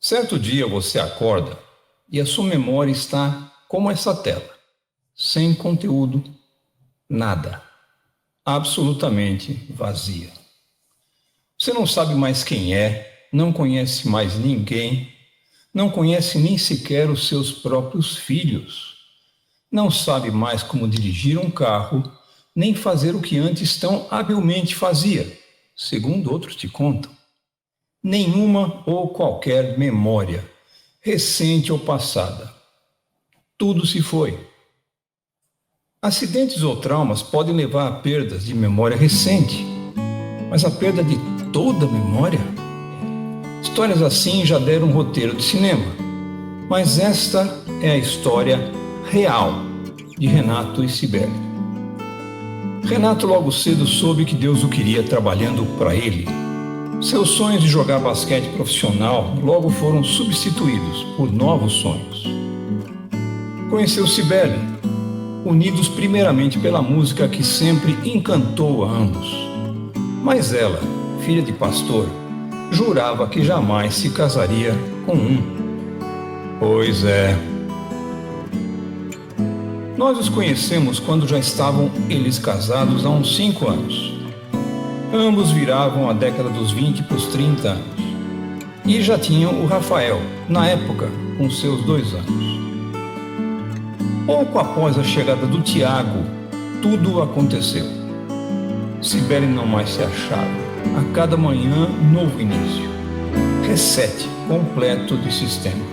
Certo dia você acorda e a sua memória está como essa tela, sem conteúdo, nada, absolutamente vazia. Você não sabe mais quem é, não conhece mais ninguém, não conhece nem sequer os seus próprios filhos, não sabe mais como dirigir um carro, nem fazer o que antes tão habilmente fazia, segundo outros te contam. Nenhuma ou qualquer memória, recente ou passada. Tudo se foi. Acidentes ou traumas podem levar a perdas de memória recente, mas a perda de toda a memória? Histórias assim já deram um roteiro de cinema, mas esta é a história real de Renato e Cibele. Renato logo cedo soube que Deus o queria trabalhando para ele. Seus sonhos de jogar basquete profissional logo foram substituídos por novos sonhos. Conheceu Cibele, unidos primeiramente pela música que sempre encantou a ambos. Mas ela, filha de pastor, jurava que jamais se casaria com um. Pois é. Nós os conhecemos quando já estavam eles casados há uns 5 anos. Ambos viravam a década dos 20 para os 30 anos. E já tinham o Rafael, na época, com seus 2 anos. Pouco após a chegada do Tiago, tudo aconteceu. Cibele não mais se achava. A cada manhã, novo início. Reset completo de sistema.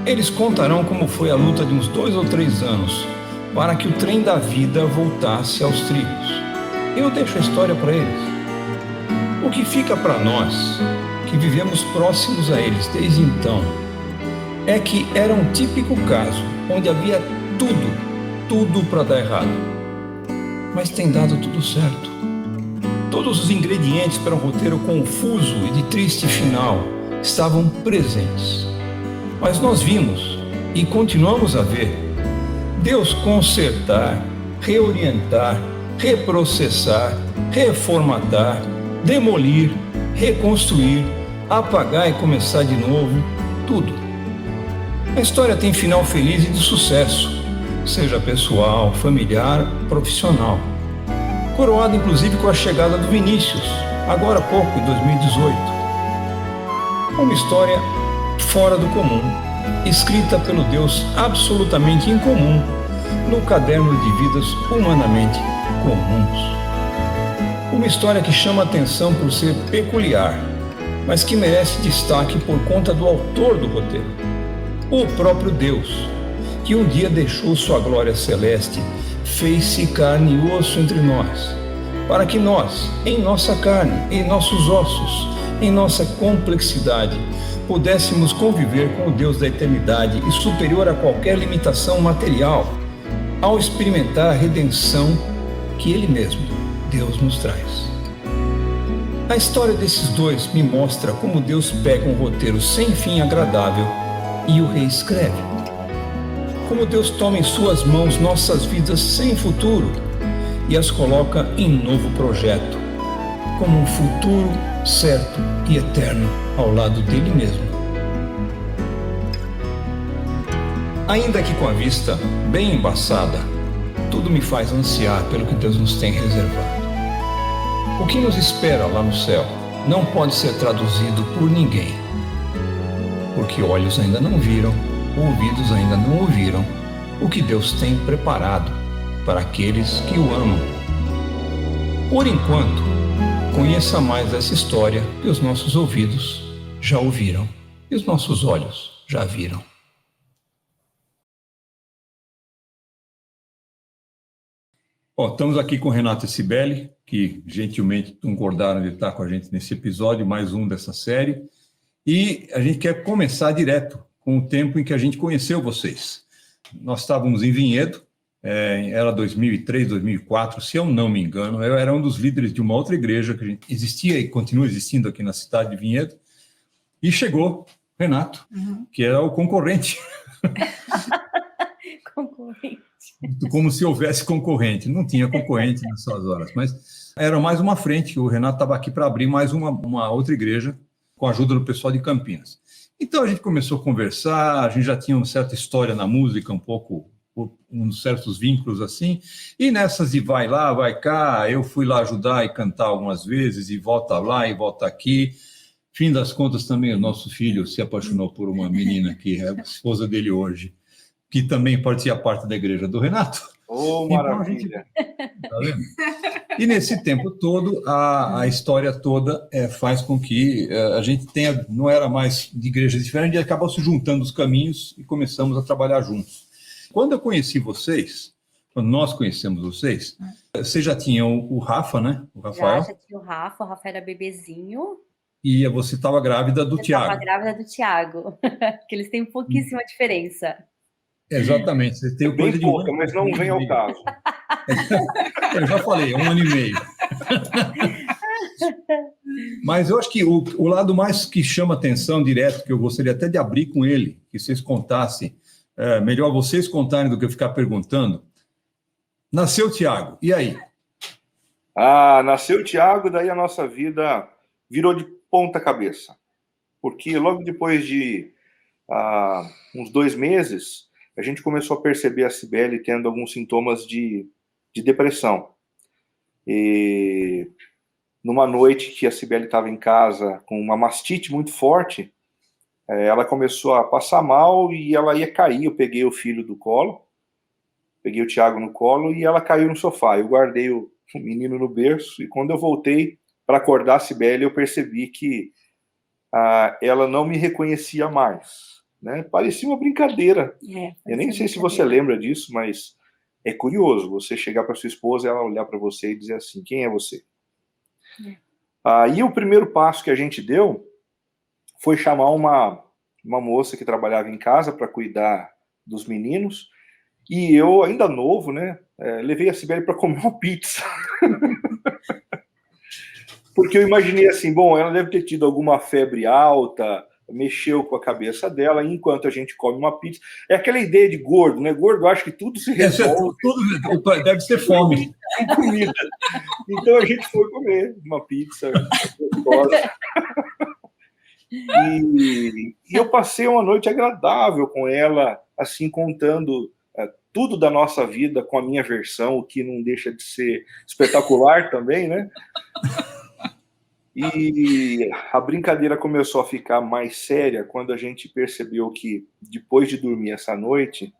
Eles contarão como foi a luta de uns 2 ou 3 anos para que o trem da vida voltasse aos trilhos. Eu deixo a história para eles. O que fica para nós, que vivemos próximos a eles desde então, é que era um típico caso onde havia tudo para dar errado. Mas tem dado tudo certo. Todos os ingredientes para um roteiro confuso e de triste final estavam presentes. Mas nós vimos e continuamos a ver Deus consertar, reorientar, reprocessar, reformatar, demolir, reconstruir, apagar e começar de novo, tudo. A história tem final feliz e de sucesso, seja pessoal, familiar, profissional. Coroado inclusive com a chegada do Vinícius, agora há pouco, em 2018. Uma história fora do comum, escrita pelo Deus absolutamente incomum, no caderno de vidas humanamente comuns. Uma história que chama atenção por ser peculiar, mas que merece destaque por conta do autor do roteiro, o próprio Deus, que um dia deixou sua glória celeste, fez-se carne e osso entre nós, para que nós, em nossa carne, em nossos ossos, em nossa complexidade, pudéssemos conviver com o Deus da eternidade e superior a qualquer limitação material, ao experimentar a redenção que Ele mesmo, Deus, nos traz. A história desses dois me mostra como Deus pega um roteiro sem fim agradável e o reescreve. Como Deus toma em suas mãos nossas vidas sem futuro e as coloca em novo projeto, como um futuro certo e eterno ao lado dele mesmo. Ainda que com a vista bem embaçada, tudo me faz ansiar pelo que Deus nos tem reservado. O que nos espera lá no céu não pode ser traduzido por ninguém, porque olhos ainda não viram, ouvidos ainda não ouviram o que Deus tem preparado para aqueles que o amam. Por enquanto, conheça mais essa história que os nossos ouvidos já ouviram e os nossos olhos já viram. Estamos aqui com Renato e Cibele, que gentilmente concordaram de estar com a gente nesse episódio, mais um dessa série. E a gente quer começar direto com o tempo em que a gente conheceu vocês. Nós estávamos em Vinhedo, era 2003, 2004, se eu não me engano. Eu era um dos líderes de uma outra igreja que existia e continua existindo aqui na cidade de Vinhedo. E chegou Renato, que era o concorrente. Concorrente. Como se houvesse concorrente. Não tinha concorrente nessas horas, mas era mais uma frente. O Renato estava aqui para abrir mais uma outra igreja com a ajuda do pessoal de Campinas. Então a gente começou a conversar, a gente já tinha uma certa história na música, um pouco, uns certos vínculos assim, e nessas de vai lá, vai cá, eu fui lá ajudar e cantar algumas vezes, e volta lá e volta aqui. Fim das contas, também o nosso filho se apaixonou por uma menina que é a esposa dele hoje, que também fazia parte da igreja do Renato. Oh, Então a gente... maravilha! Tá vendo? E nesse tempo todo, a história toda faz com que a gente tenha, não era mais de igrejas diferentes, e acabou se juntando os caminhos e começamos a trabalhar juntos. Quando eu conheci vocês, quando nós conhecemos vocês, você já tinha o Rafa, né? O Rafael. Já tinha o Rafa era bebezinho. E você estava grávida do Tiago. Eu estava grávida do Tiago, que eles têm pouquíssima diferença. Exatamente, você tem bem pouca, mas não vem ao caso. Eu já falei, 1 ano e meio. Mas eu acho que o lado mais que chama atenção direto, que eu gostaria até de abrir com ele, que vocês contassem, melhor vocês contarem do que eu ficar perguntando. Nasceu o Tiago, e aí? Nasceu o Tiago, daí a nossa vida virou de ponta cabeça. Porque logo depois de uns 2 meses, a gente começou a perceber a Cibele tendo alguns sintomas de depressão. E numa noite que a Cibele estava em casa com uma mastite muito forte, ela começou a passar mal e ela ia cair. Eu peguei o filho do colo, peguei o Tiago no colo e ela caiu no sofá. Eu guardei o menino no berço e quando eu voltei para acordar a Cibele, eu percebi que ela não me reconhecia mais. Né? Parecia uma brincadeira. Eu nem sei se você lembra disso, mas é curioso você chegar para sua esposa, ela olhar para você e dizer assim, quem é você? E o primeiro passo que a gente deu foi chamar uma moça que trabalhava em casa para cuidar dos meninos, e eu, ainda novo, né, levei a Cibele para comer uma pizza. Porque eu imaginei assim, bom, ela deve ter tido alguma febre alta, mexeu com a cabeça dela, enquanto a gente come uma pizza. É aquela ideia de gordo, né? Gordo acha que tudo se resolve. Tudo deve ser fome. Com comida. Então a gente foi comer uma pizza gostosa. E eu passei uma noite agradável com ela, assim, contando tudo da nossa vida com a minha versão, o que não deixa de ser espetacular também, né? E a brincadeira começou a ficar mais séria quando a gente percebeu que, depois de dormir essa noite,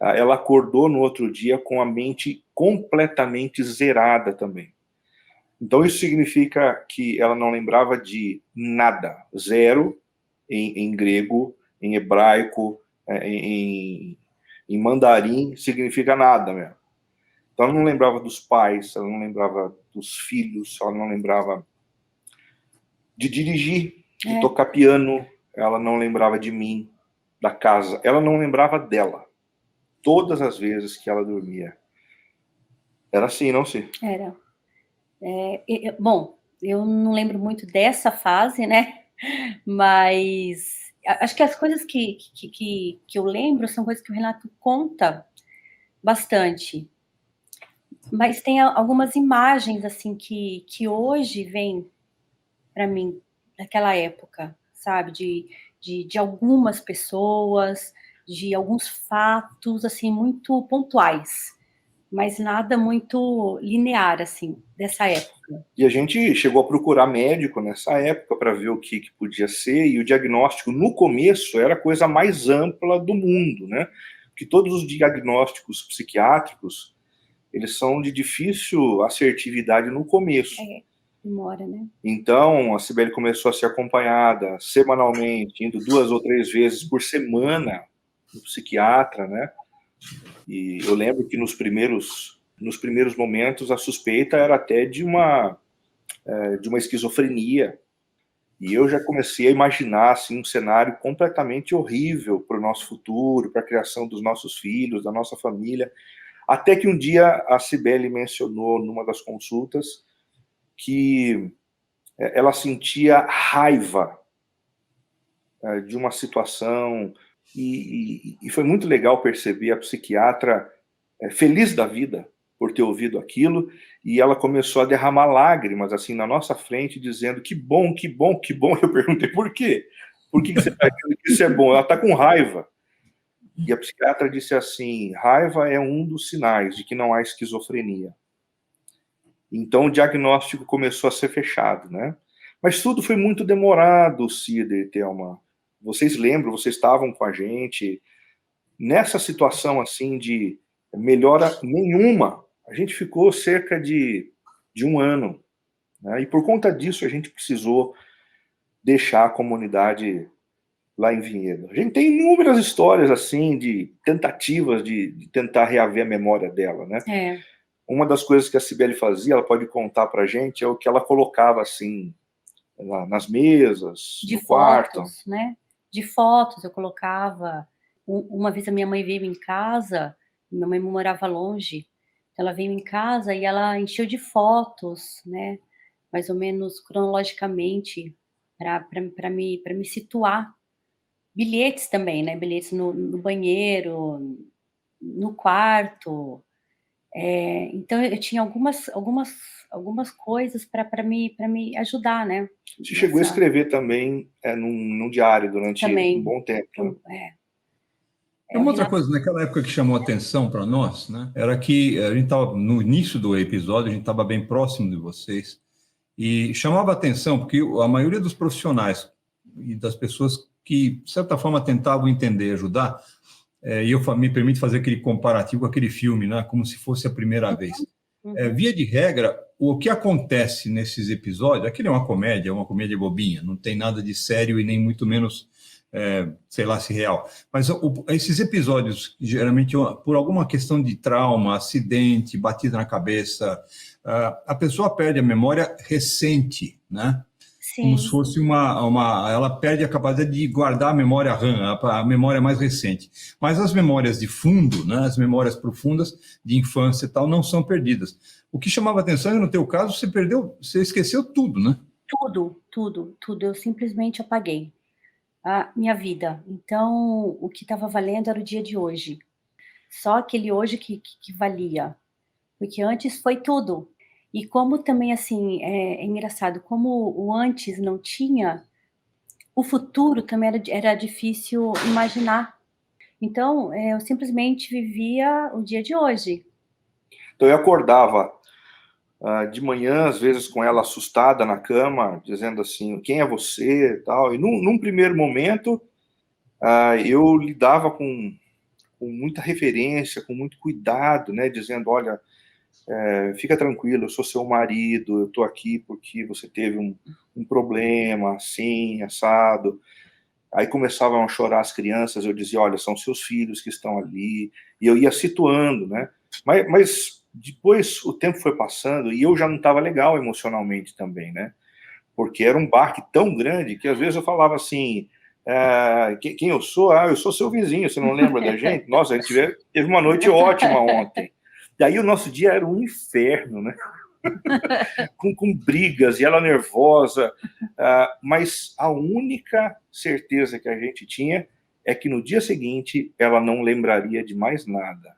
ela acordou no outro dia com a mente completamente zerada também. Então isso significa que ela não lembrava de nada. Zero em grego, em hebraico, em mandarim, significa nada mesmo. Então ela não lembrava dos pais, ela não lembrava dos filhos, ela não lembrava de dirigir, de tocar piano, ela não lembrava de mim, da casa, ela não lembrava dela. Todas as vezes que ela dormia. Era assim, não sei. Era. Bom, eu não lembro muito dessa fase, né? Mas acho que as coisas que eu lembro são coisas que o Renato conta bastante. Mas tem algumas imagens, assim, que hoje vêm para mim, daquela época, sabe? De algumas pessoas, de alguns fatos, assim, muito pontuais, mas nada muito linear, assim, dessa época. E a gente chegou a procurar médico nessa época para ver o que podia ser, e o diagnóstico, no começo, era a coisa mais ampla do mundo, né? Porque todos os diagnósticos psiquiátricos, eles são de difícil assertividade no começo. Demora, né? Então, a Cibele começou a ser acompanhada semanalmente, indo 2 ou 3 vezes por semana no psiquiatra, né? E eu lembro que nos primeiros momentos a suspeita era até de uma esquizofrenia. E eu já comecei a imaginar assim, um cenário completamente horrível para o nosso futuro, para a criação dos nossos filhos, da nossa família. Até que um dia a Cibele mencionou numa das consultas que ela sentia raiva de uma situação, e foi muito legal perceber a psiquiatra feliz da vida por ter ouvido aquilo, e ela começou a derramar lágrimas assim na nossa frente, dizendo que bom, que bom, que bom. Eu perguntei por quê? Por que você está achando que isso é bom? Ela está com raiva. E a psiquiatra disse assim, raiva é um dos sinais de que não há esquizofrenia. Então o diagnóstico começou a ser fechado, né? Mas tudo foi muito demorado, Cida e Thelma. Vocês lembram, vocês estavam com a gente. Nessa situação assim de melhora nenhuma, a gente ficou cerca de um ano, né? E por conta disso a gente precisou deixar a comunidade lá em Vinhedo. A gente tem inúmeras histórias assim de tentativas de tentar reaver a memória dela, né? Uma das coisas que a Cibele fazia, ela pode contar pra gente, é o que ela colocava assim nas mesas, de no quarto. Fotos, né? De fotos eu colocava. Uma vez a minha mãe veio em casa, minha mãe morava longe, ela veio em casa e ela encheu de fotos, né? Mais ou menos cronologicamente, para me situar. Bilhetes também, né? Bilhetes no banheiro, no quarto. Então eu tinha algumas coisas para me ajudar, né? Você chegou a escrever também num diário durante um bom tempo. Né? Uma outra coisa, naquela época que chamou atenção para nós, né, era que a gente estava no início do episódio, a gente estava bem próximo de vocês, e chamava atenção porque a maioria dos profissionais e das pessoas que, de certa forma, tentavam entender e ajudar, e eu me permito fazer aquele comparativo com aquele filme, né, como se fosse a primeira vez. Via de regra, o que acontece nesses episódios, aquilo é uma comédia bobinha, não tem nada de sério e nem muito menos, sei lá se real. Mas esses episódios, geralmente, por alguma questão de trauma, acidente, batida na cabeça, a pessoa perde a memória recente, né? Sim. Como se fosse ela perde a capacidade de guardar a memória RAM, a memória mais recente. Mas as memórias de fundo, né, as memórias profundas de infância e tal, não são perdidas. O que chamava atenção, no teu caso, você esqueceu tudo, né? Tudo. Eu simplesmente apaguei a minha vida. Então, o que estava valendo era o dia de hoje. Só aquele hoje que valia. Porque antes foi tudo. E como também, assim, é engraçado, como o antes não tinha, o futuro também era difícil imaginar. Então, eu simplesmente vivia o dia de hoje. Então, eu acordava de manhã, às vezes com ela assustada na cama, dizendo assim, quem é você e tal. E num primeiro momento, eu lidava com muita reverência, com muito cuidado, né, dizendo, olha, fica tranquilo, eu sou seu marido, eu estou aqui porque você teve um problema, assim, assado. Aí começavam a chorar as crianças, eu dizia, olha, são seus filhos que estão ali, e eu ia situando, né? Mas depois o tempo foi passando e eu já não estava legal emocionalmente também, né? Porque era um barco tão grande que às vezes eu falava assim, quem eu sou? Eu sou seu vizinho, você não lembra da gente? Nossa, a gente teve uma noite ótima ontem. Daí o nosso dia era um inferno, né? com brigas, e ela nervosa. Mas a única certeza que a gente tinha é que no dia seguinte ela não lembraria de mais nada.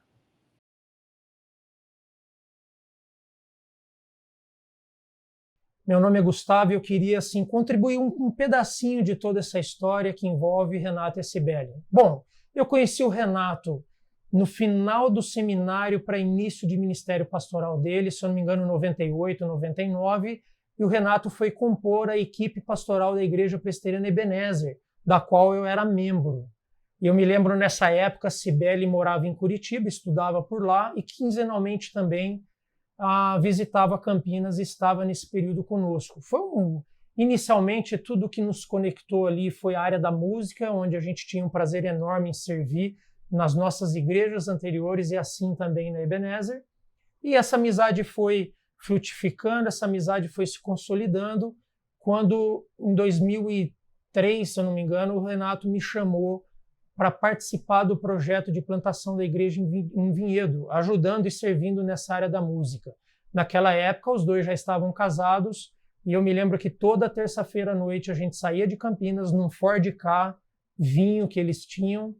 Meu nome é Gustavo e eu queria assim, contribuir um pedacinho de toda essa história que envolve Renato e Cibele. Bom, eu conheci o Renato no final do seminário para início de ministério pastoral dele, se eu não me engano, 98, 99, e o Renato foi compor a equipe pastoral da Igreja Presbiteriana Ebenezer, da qual eu era membro. E eu me lembro, nessa época, Cibele morava em Curitiba, estudava por lá, e quinzenalmente também visitava Campinas e estava nesse período conosco. Inicialmente, tudo que nos conectou ali foi a área da música, onde a gente tinha um prazer enorme em servir nas nossas igrejas anteriores e assim também na Ebenezer. E essa amizade foi frutificando, essa amizade foi se consolidando, quando em 2003, se eu não me engano, o Renato me chamou para participar do projeto de plantação da igreja em Vinhedo, ajudando e servindo nessa área da música. Naquela época, os dois já estavam casados, e eu me lembro que toda terça-feira à noite a gente saía de Campinas num Ford Ka, vinho que eles tinham,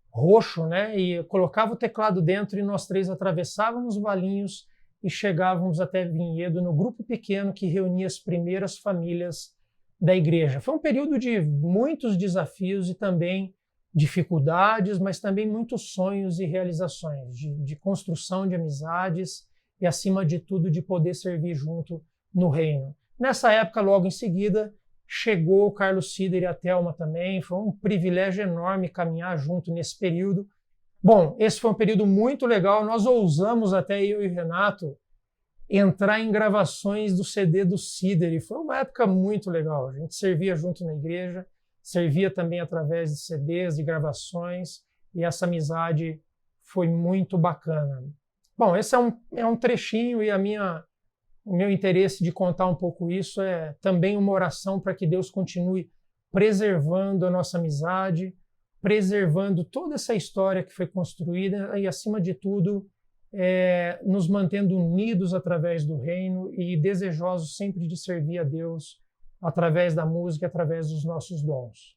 roxo, né? E colocava o teclado dentro e nós três atravessávamos Valinhos e chegávamos até Vinhedo no grupo pequeno que reunia as primeiras famílias da igreja. Foi um período de muitos desafios e também dificuldades, mas também muitos sonhos e realizações, de construção de amizades e, acima de tudo, de poder servir junto no reino. Nessa época, logo em seguida, chegou o Carlos Sider e a Thelma também. Foi um privilégio enorme caminhar junto nesse período. Bom, esse foi um período muito legal. Nós ousamos, até eu e o Renato, entrar em gravações do CD do Sider, e foi uma época muito legal. A gente servia junto na igreja, servia também através de CDs, de gravações, e essa amizade foi muito bacana. Bom, esse é um trechinho, e o meu interesse de contar um pouco isso é também uma oração para que Deus continue preservando a nossa amizade, preservando toda essa história que foi construída e, acima de tudo, nos mantendo unidos através do reino e desejosos sempre de servir a Deus através da música, através dos nossos dons.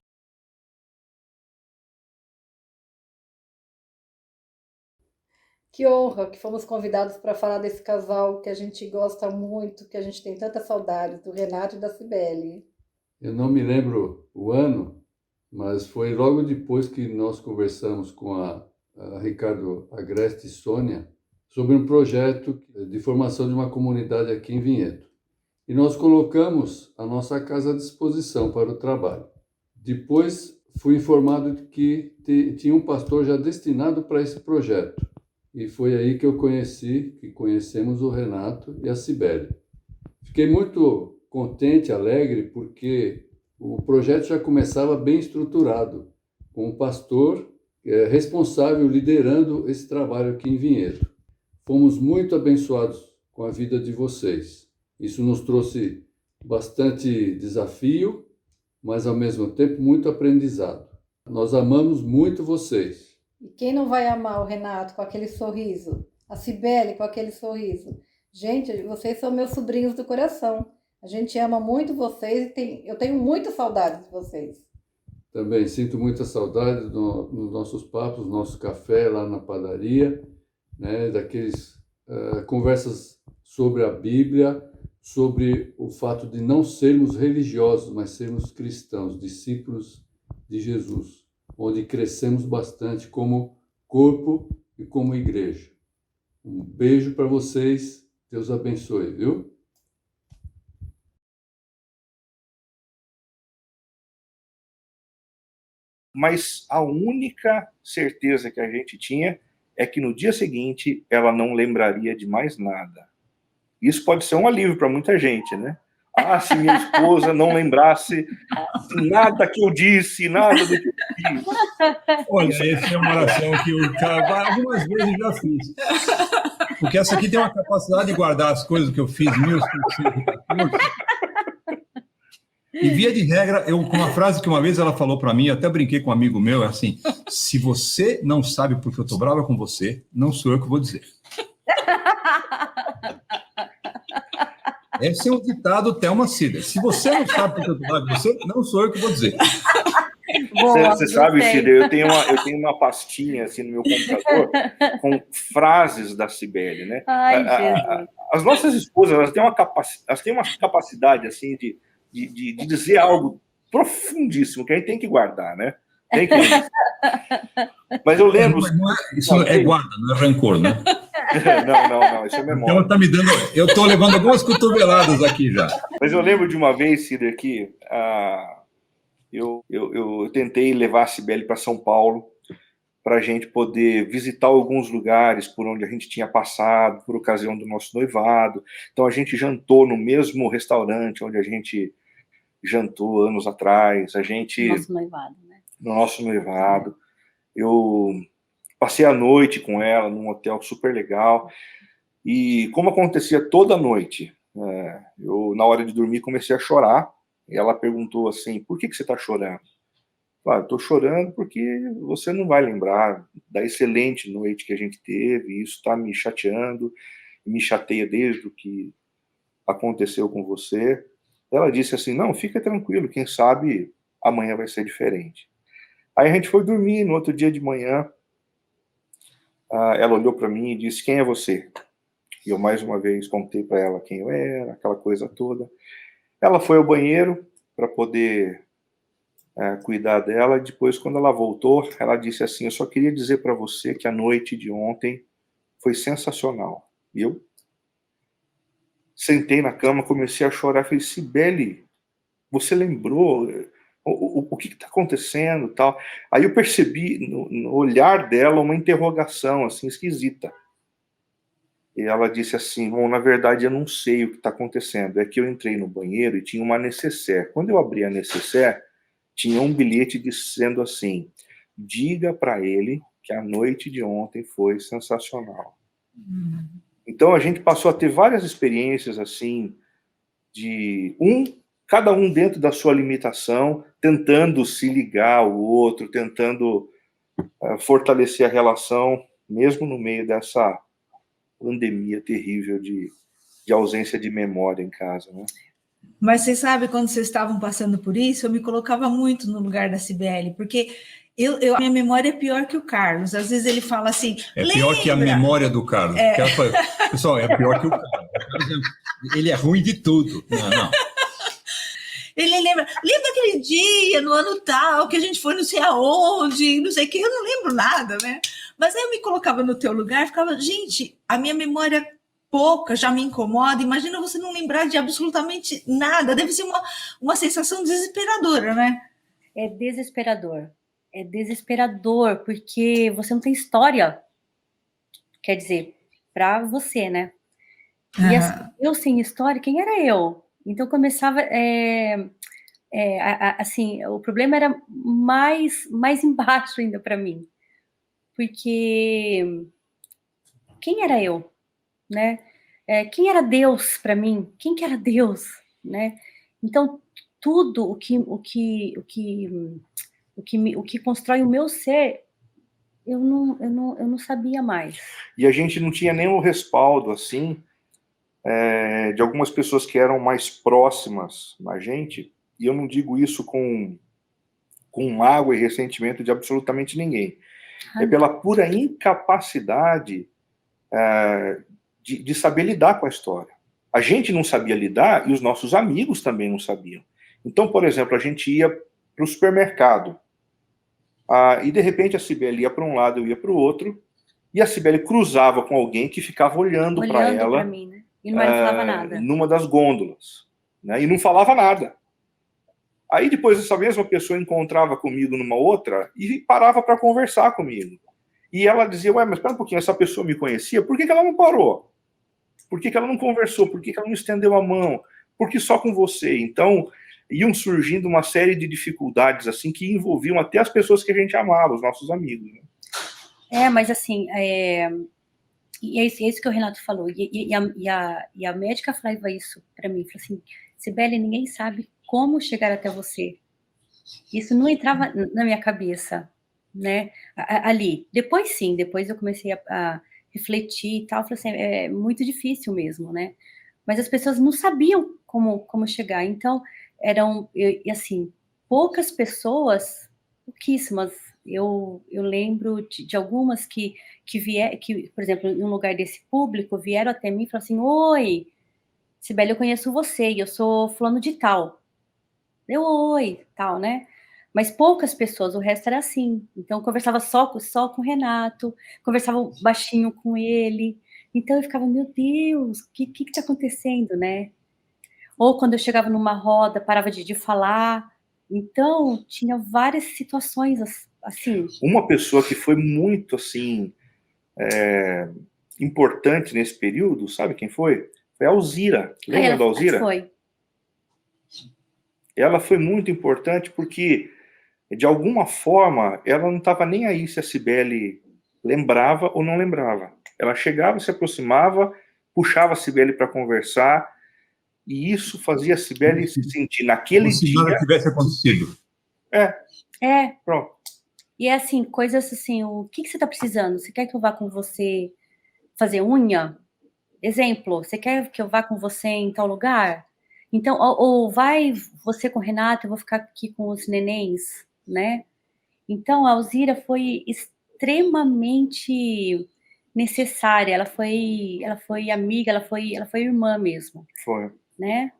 Que honra que fomos convidados para falar desse casal que a gente gosta muito, que a gente tem tanta saudade, do Renato e da Cibele. Eu não me lembro o ano, mas foi logo depois que nós conversamos com a Ricardo Agreste e Sônia sobre um projeto de formação de uma comunidade aqui em Vinhedo. E nós colocamos a nossa casa à disposição para o trabalho. Depois fui informado de que tinha um pastor já destinado para esse projeto. E foi aí que conhecemos o Renato e a Cibele. Fiquei muito contente, alegre, porque o projeto já começava bem estruturado, com o pastor responsável, liderando esse trabalho aqui em Vinhedo. Fomos muito abençoados com a vida de vocês. Isso nos trouxe bastante desafio, mas ao mesmo tempo muito aprendizado. Nós amamos muito vocês. E quem não vai amar o Renato com aquele sorriso? A Cibele com aquele sorriso? Gente, vocês são meus sobrinhos do coração. A gente ama muito vocês e eu tenho muita saudade de vocês. Também sinto muita saudade nos nossos papos, nosso café lá na padaria, né, daqueles conversas sobre a Bíblia, sobre o fato de não sermos religiosos, mas sermos cristãos, discípulos de Jesus, onde crescemos bastante como corpo e como igreja. Um beijo para vocês, Deus abençoe, viu? Mas a única certeza que a gente tinha é que no dia seguinte ela não lembraria de mais nada. Isso pode ser um alívio para muita gente, né? Ah, se minha esposa não lembrasse nada que eu disse, nada do que eu fiz. Olha, essa é uma oração que eu algumas vezes já fiz. Porque essa aqui tem uma capacidade de guardar as coisas que eu fiz em 1914. E, via de regra, com uma frase que uma vez ela falou para mim, eu até brinquei com um amigo meu, é assim: se você não sabe porque eu tô brava com você, não sou eu que vou dizer. Esse é um ditado Thelma Sider. Se você não sabe porque eu tô brava com você, não sou eu que vou dizer. Você sabe, Sider, eu tenho uma pastinha assim no meu computador com frases da Cibele, né? Ai, as nossas esposas, elas têm uma capacidade assim de dizer algo profundíssimo que a gente tem que guardar, né? Tem que... Mas eu lembro... Isso é guarda, não é rancor, né? Não, isso é memória. Então eu estou levando algumas cotoveladas aqui já. Mas eu lembro de uma vez, Sider, que eu tentei levar a Cibele para São Paulo para a gente poder visitar alguns lugares por onde a gente tinha passado, por ocasião do nosso noivado. Então a gente jantou no mesmo restaurante onde a gente jantou anos atrás. No nosso noivado. Eu passei a noite com ela num hotel super legal. E como acontecia toda noite, eu, na hora de dormir, comecei a chorar. E ela perguntou assim: por que você está chorando? Eu estou chorando porque você não vai lembrar da excelente noite que a gente teve. E isso está me chateando, me chateia desde o que aconteceu com você. Ela disse assim: não, fica tranquilo, quem sabe amanhã vai ser diferente. Aí a gente foi dormir. No outro dia de manhã, ela olhou para mim e disse: quem é você? E eu mais uma vez contei para ela quem eu era, aquela coisa toda. Ela foi ao banheiro para poder cuidar dela. Depois, quando ela voltou, ela disse assim: eu só queria dizer para você que a noite de ontem foi sensacional. E eu sentei na cama, comecei a chorar, falei: Cibele, você lembrou? O que está acontecendo? Tal. Aí eu percebi no olhar dela uma interrogação assim esquisita. E ela disse assim: bom, na verdade eu não sei o que está acontecendo. É que eu entrei no banheiro e tinha uma nécessaire. Quando eu abri a nécessaire, tinha um bilhete dizendo assim: diga para ele que a noite de ontem foi sensacional. Então a gente passou a ter várias experiências assim, cada um dentro da sua limitação, tentando se ligar ao outro, tentando fortalecer a relação, mesmo no meio dessa pandemia terrível de ausência de memória em casa, né? Mas você sabe, quando vocês estavam passando por isso, eu me colocava muito no lugar da Cibele, porque a minha memória é pior que o Carlos. Às vezes ele fala assim... É pior que a memória do Carlos. Pessoal, é pior que o Carlos. Ele é ruim de tudo. Não. Ele lembra aquele dia, no ano tal, que a gente foi não sei aonde, não sei o que, eu não lembro nada, né? Mas aí eu me colocava no teu lugar e ficava, gente, a minha memória pouca já me incomoda, imagina você não lembrar de absolutamente nada, deve ser uma sensação desesperadora, né? É desesperador, porque você não tem história, quer dizer, para você, né? E assim, eu sem história, quem era eu? Então começava, assim, o problema era mais embaixo ainda para mim, porque quem era eu, né? Quem era Deus para mim? Quem que era Deus, né? Então tudo o que constrói o meu ser, eu não sabia mais. E a gente não tinha nenhum respaldo assim de algumas pessoas que eram mais próximas da gente, e eu não digo isso com mágoa e ressentimento de absolutamente ninguém. É pela pura incapacidade de saber lidar com a história. A gente não sabia lidar e os nossos amigos também não sabiam. Então, por exemplo, a gente ia para o supermercado e de repente a Cibele ia para um lado, eu ia para o outro, e a Cibele cruzava com alguém que ficava olhando para ela, pra mim, né? E não falava nada. Numa das gôndolas, né? E não falava nada. Aí depois essa mesma pessoa encontrava comigo numa outra e parava para conversar comigo. E ela dizia: ué, mas espera um pouquinho, essa pessoa me conhecia, por que ela não parou? Por que ela não conversou? Por que ela não estendeu a mão? Por que só com você? Então, iam surgindo uma série de dificuldades assim que envolviam até as pessoas que a gente amava, os nossos amigos, né? Mas assim, e é isso que o Renato falou, e a médica falava isso para mim, falou assim: Cibele, ninguém sabe como chegar até você. Isso não entrava na minha cabeça, né? Ali. Depois sim, depois eu comecei a refletir e tal, falei assim, é muito difícil mesmo, né? Mas as pessoas não sabiam como chegar, então eram, e assim, poucas pessoas, pouquíssimas. Eu lembro de algumas que por exemplo, em um lugar desse público, vieram até mim e falaram assim: oi, Cibele, eu conheço você, e eu sou fulano de tal. Oi, tal, né? Mas poucas pessoas, o resto era assim. Então, eu conversava só com o Renato, conversava baixinho com ele. Então, eu ficava, meu Deus, o que está acontecendo, né? Ou quando eu chegava numa roda, parava de falar. Então, tinha várias situações assim. Uma pessoa que foi muito, assim, importante nesse período, sabe quem foi? Foi a Alzira. Lembra da Alzira? Foi. Ela foi muito importante porque, de alguma forma, ela não estava nem aí se a Cibele lembrava ou não lembrava. Ela chegava, se aproximava, puxava a Cibele para conversar, e isso fazia a Cibele se sentir naquele dia... Se nada tivesse acontecido. Pronto. E é assim, coisas assim, o que você está precisando? Você quer que eu vá com você fazer unha? Exemplo, você quer que eu vá com você em tal lugar? Então, ou vai você com o Renato, eu vou ficar aqui com os nenéns, né? Então, a Alzira foi extremamente necessária, ela foi amiga, ela foi irmã mesmo. Foi. Né?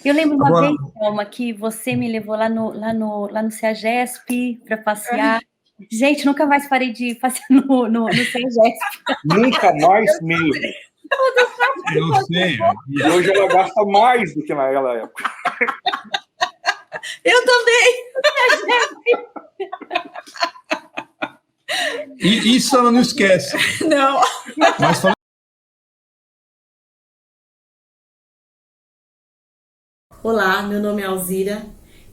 Eu lembro uma Agora- vez, Thelma, que você me levou lá no CEAGESP para passear. Gente, nunca mais parei de passear no CEAGESP. Nunca mais mesmo. Eu sei. E hoje ela gasta mais do que naquela época. Eu também. E isso ela não esquece. Não. Mas falando Olá, meu nome é Alzira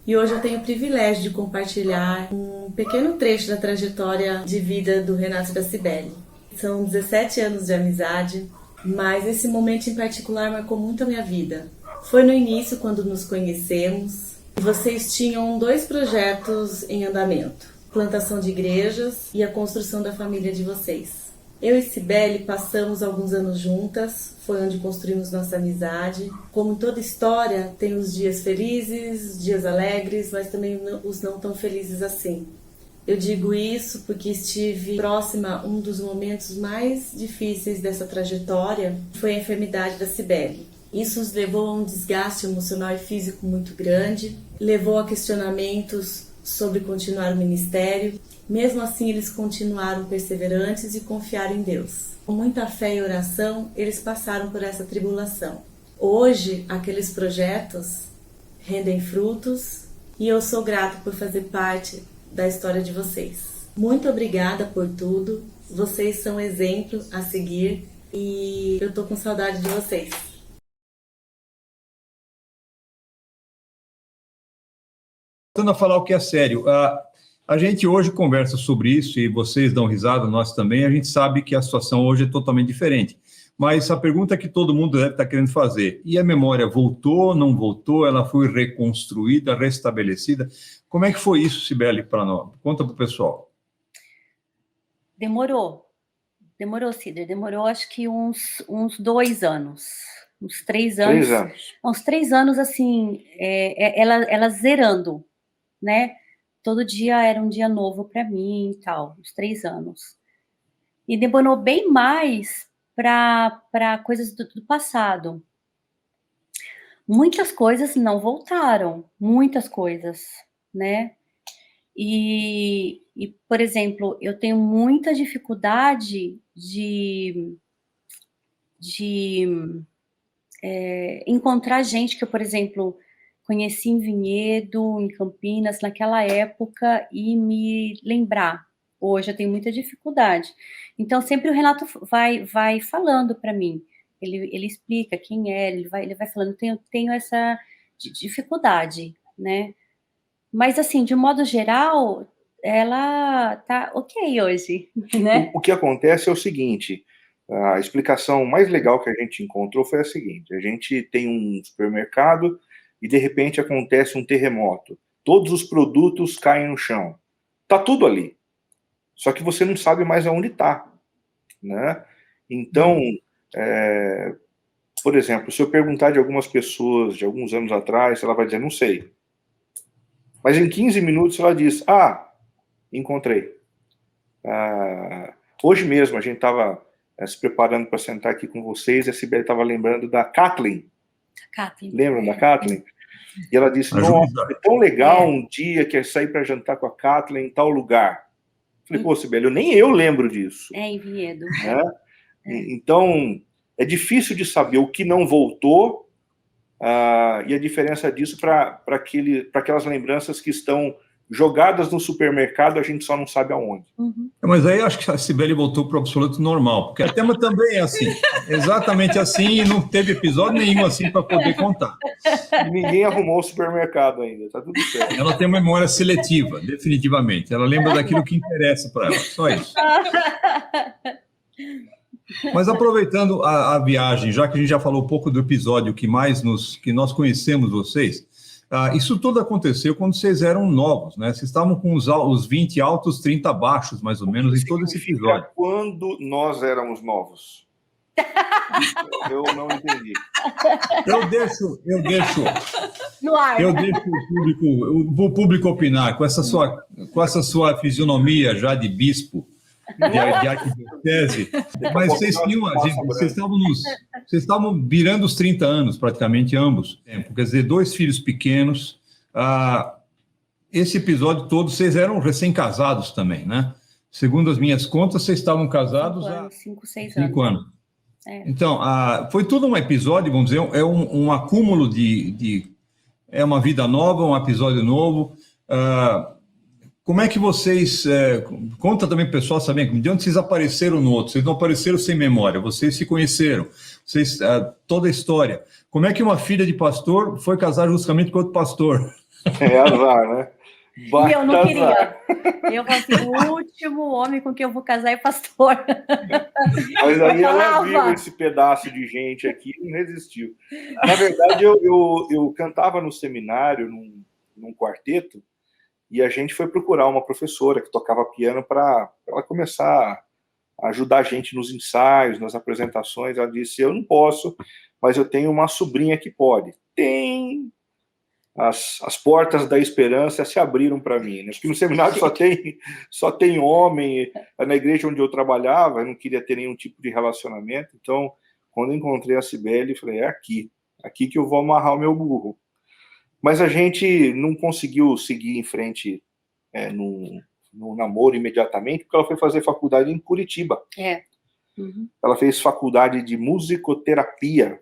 e hoje eu tenho o privilégio de compartilhar um pequeno trecho da trajetória de vida do Renato e da Cibele. São 17 anos de amizade, mas esse momento em particular marcou muito a minha vida. Foi no início, quando nos conhecemos, e vocês tinham 2 projetos em andamento: plantação de igrejas e a construção da família de vocês. Eu e Cibele passamos alguns anos juntas, foi onde construímos nossa amizade. Como toda história, tem os dias felizes, dias alegres, mas também os não tão felizes assim. Eu digo isso porque estive próxima a um dos momentos mais difíceis dessa trajetória, foi a enfermidade da Cibele. Isso nos levou a um desgaste emocional e físico muito grande, levou a questionamentos sobre continuar o ministério. Mesmo assim, eles continuaram perseverantes e confiaram em Deus. Com muita fé e oração, eles passaram por essa tribulação. Hoje, aqueles projetos rendem frutos e eu sou grata por fazer parte da história de vocês. Muito obrigada por tudo. Vocês são exemplo a seguir e eu tô com saudade de vocês. voltando a falar o que é sério, a gente hoje conversa sobre isso e vocês dão risada, nós também, a gente sabe que a situação hoje é totalmente diferente. Mas a pergunta que todo mundo deve estar querendo fazer, e a memória voltou, não voltou, ela foi reconstruída, restabelecida? Como é que foi isso, Cibele, para nós? Conta para o pessoal. Demorou, Cider, demorou acho que uns 2 anos, uns 3 anos. 3 anos. Uns 3 anos, assim, ela zerando, né? Todo dia era um dia novo para mim e tal, uns 3 anos. E demorou bem mais para coisas do passado. Muitas coisas não voltaram, muitas coisas, né? E, por exemplo, eu tenho muita dificuldade de encontrar gente que eu, por exemplo, conheci em Vinhedo, em Campinas, naquela época, e me lembrar. Hoje eu tenho muita dificuldade. Então, sempre o Renato vai falando para mim. Ele explica quem é, ele vai falando, tenho essa dificuldade, né? Mas, assim, de um modo geral, ela tá ok hoje, né? O que acontece é o seguinte, a explicação mais legal que a gente encontrou foi a seguinte: a gente tem um supermercado e, de repente, acontece um terremoto. Todos os produtos caem no chão. Tá tudo ali. Só que você não sabe mais aonde está, né? Então, por exemplo, se eu perguntar de algumas pessoas de alguns anos atrás, ela vai dizer, não sei. Mas em 15 minutos ela diz, encontrei. Hoje mesmo a gente estava se preparando para sentar aqui com vocês e a Cibele estava lembrando da Kathleen. Lembram da Kathleen? E ela disse, nossa, é tão legal um dia que é sair para jantar com a Kathleen em tal lugar. Falei, pô, Cibele, nem eu lembro disso. Em Vinhedo. Né? Então, é difícil de saber o que não voltou e a diferença disso para aquelas lembranças que estão jogadas no supermercado, a gente só não sabe aonde. Uhum. Mas aí acho que a Cibele voltou para o absoluto normal, porque o tema também é assim, exatamente assim, e não teve episódio nenhum assim para poder contar. Ninguém arrumou o supermercado ainda, tá tudo certo. Ela tem memória seletiva, definitivamente. Ela lembra daquilo que interessa para ela, só isso. Mas aproveitando a viagem, já que a gente já falou um pouco do episódio que nós conhecemos vocês, isso tudo aconteceu quando vocês eram novos, né? Vocês estavam com os 20 altos, 30 baixos, mais ou menos, em todo esse episódio. Quando nós éramos novos? Eu não entendi. Eu deixo no ar. Eu deixo o público opinar com essa sua fisionomia já de bispo. de arquidiocese, mas vocês estavam virando os 30 anos, praticamente ambos. Quer dizer, 2 filhos pequenos. Esse episódio todo, vocês eram recém-casados também, né? Segundo as minhas contas, vocês estavam casados há 6 anos. 5 anos. Então, foi tudo um episódio, vamos dizer, é um acúmulo é uma vida nova, um episódio novo. Como é que vocês... conta também para o pessoal saber de onde vocês apareceram no outro. Vocês não apareceram sem memória, vocês se conheceram. Toda a história. Como é que uma filha de pastor foi casar justamente com outro pastor? É azar, né? E eu não queria. Eu falei assim, o último homem com quem eu vou casar é pastor. Mas aí ela viu esse pedaço de gente aqui e não resistiu. Na verdade, eu cantava no seminário, num quarteto, e a gente foi procurar uma professora que tocava piano para ela começar a ajudar a gente nos ensaios, nas apresentações. Ela disse, eu não posso, mas eu tenho uma sobrinha que pode. As portas da esperança se abriram para mim, né? Porque no seminário só tem homem. Na igreja onde eu trabalhava, eu não queria ter nenhum tipo de relacionamento. Então, quando eu encontrei a Cibele, falei, é aqui que eu vou amarrar o meu burro. Mas a gente não conseguiu seguir em frente no namoro imediatamente, porque ela foi fazer faculdade em Curitiba. Ela fez faculdade de musicoterapia.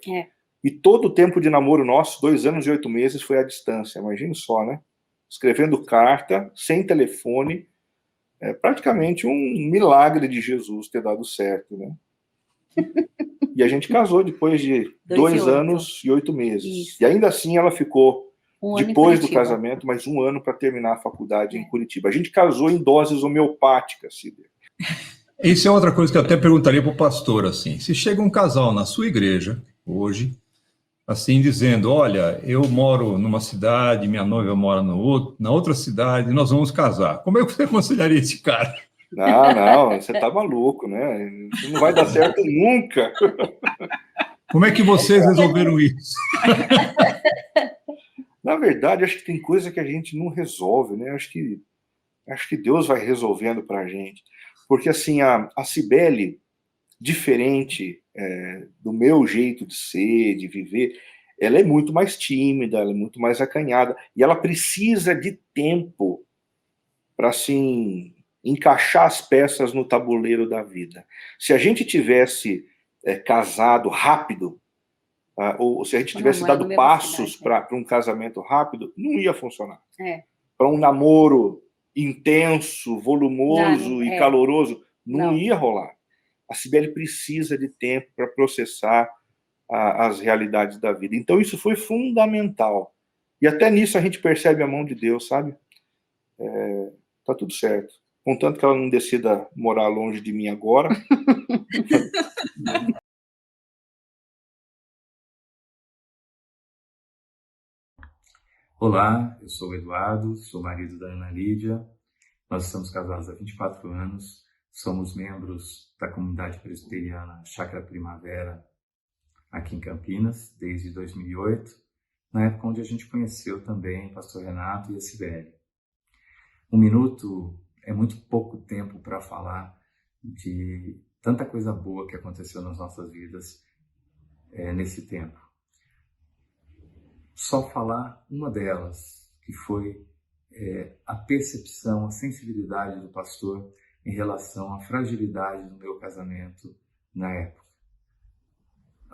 E todo o tempo de namoro nosso, 2 anos e 8 meses, foi à distância. Imagina só, né? Escrevendo carta, sem telefone. É praticamente um milagre de Jesus ter dado certo, né? E a gente casou depois de 2 anos e 8 meses. Isso. E ainda assim ela ficou, depois do casamento, mais 1 ano para terminar a faculdade em Curitiba. A gente casou em doses homeopáticas, Cida. Isso é outra coisa que eu até perguntaria para o pastor, assim. Se chega um casal na sua igreja, hoje, assim, dizendo, olha, eu moro numa cidade, minha noiva mora na outra cidade, nós vamos casar. Como é que você aconselharia esse cara? Não, você tá maluco, né? Isso não vai dar certo nunca. Como é que vocês resolveram isso? Na verdade, acho que tem coisa que a gente não resolve, né? Acho que Deus vai resolvendo para a gente. Porque, assim, a Cibele, diferente do meu jeito de ser, de viver, ela é muito mais tímida, ela é muito mais acanhada, e ela precisa de tempo para, assim, encaixar as peças no tabuleiro da vida. Se a gente tivesse casado rápido, ou se a gente tivesse dado passos para um casamento rápido, não ia funcionar. Para um namoro intenso, volumoso e caloroso, não ia rolar. A Cibele precisa de tempo para processar as realidades da vida. Então, isso foi fundamental. E até nisso a gente percebe a mão de Deus, sabe? Tá tudo certo. Contanto que ela não decida morar longe de mim agora. Olá, eu sou o Eduardo, sou marido da Ana Lídia. Nós estamos casados há 24 anos. Somos membros da comunidade presbiteriana Chácara Primavera, aqui em Campinas, desde 2008, na época onde a gente conheceu também o pastor Renato e a Cibele. 1 minuto é muito pouco tempo para falar de tanta coisa boa que aconteceu nas nossas vidas nesse tempo. Só falar uma delas, que foi a percepção, a sensibilidade do pastor em relação à fragilidade do meu casamento na época.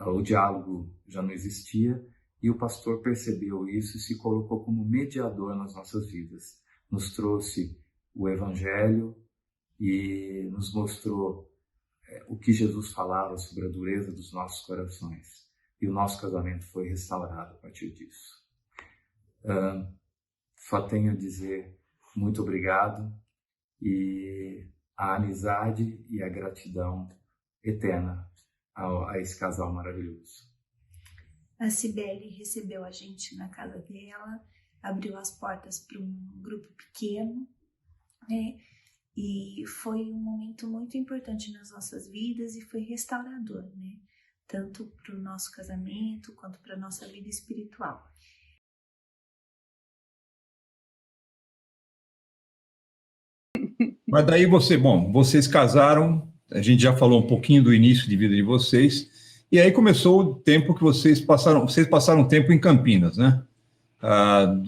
O diálogo já não existia e o pastor percebeu isso e se colocou como mediador nas nossas vidas. Nos trouxe o Evangelho e nos mostrou o que Jesus falava sobre a dureza dos nossos corações. E o nosso casamento foi restaurado a partir disso. Só tenho a dizer muito obrigado e a amizade e a gratidão eterna a esse casal maravilhoso. A Cibele recebeu a gente na casa dela, abriu as portas para um grupo pequeno, né? E foi um momento muito importante nas nossas vidas e foi restaurador, né? Tanto para o nosso casamento quanto para a nossa vida espiritual. Mas daí vocês casaram, a gente já falou um pouquinho do início de vida de vocês, e aí começou o tempo que vocês passaram tempo em Campinas, né?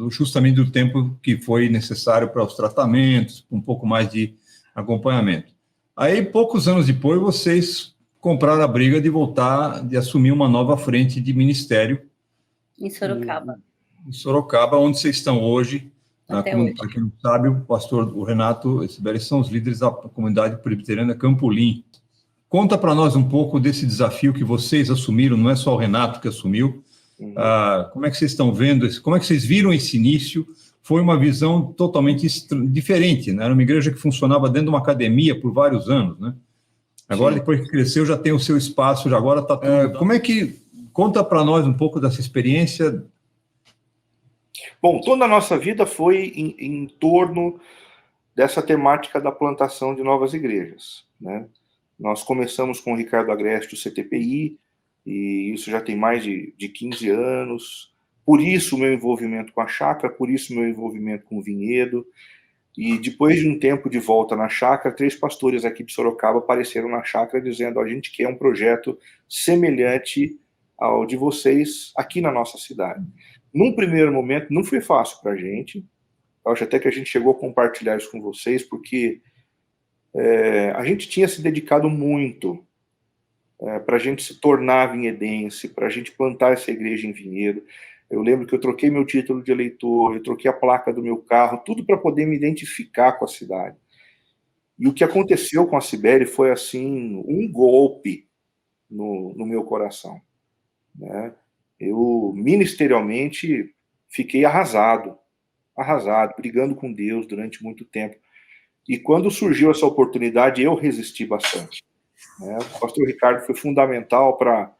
Justamente do tempo que foi necessário para os tratamentos, um pouco mais de acompanhamento. Aí, poucos anos depois, vocês compraram a briga de voltar, de assumir uma nova frente de ministério. Em Sorocaba. Em Sorocaba, onde vocês estão hoje. Para quem não sabe, o Renato e a Sibeli são os líderes da comunidade presbiteriana Campolim. Conta para nós um pouco desse desafio que vocês assumiram, não é só o Renato que assumiu. Como é que vocês estão vendo, como é que vocês viram esse início? Foi uma visão totalmente diferente, né? Era uma igreja que funcionava dentro de uma academia por vários anos, né? Agora, sim, depois que cresceu, já tem o seu espaço, já agora está tudo... Como é que... Conta para nós um pouco dessa experiência. Bom, toda a nossa vida foi em torno dessa temática da plantação de novas igrejas, né? Nós começamos com o Ricardo Agreste, o CTPI, e isso já tem mais de 15 anos. Por isso o meu envolvimento com a chácara, por isso o meu envolvimento com o vinhedo. E depois de um tempo de volta na chácara, 3 pastores aqui de Sorocaba apareceram na chácara dizendo: a gente quer um projeto semelhante ao de vocês aqui na nossa cidade. Num primeiro momento não foi fácil para a gente. Eu acho até que a gente chegou a compartilhar isso com vocês, porque a gente tinha se dedicado muito para a gente se tornar vinhedense, para a gente plantar essa igreja em Vinhedo. Eu lembro que eu troquei meu título de eleitor, eu troquei a placa do meu carro, tudo para poder me identificar com a cidade. E o que aconteceu com a Sibeli foi, assim, um golpe no meu coração, né? Eu, ministerialmente, fiquei arrasado, brigando com Deus durante muito tempo. E quando surgiu essa oportunidade, eu resisti bastante, né? O pastor Ricardo foi fundamental para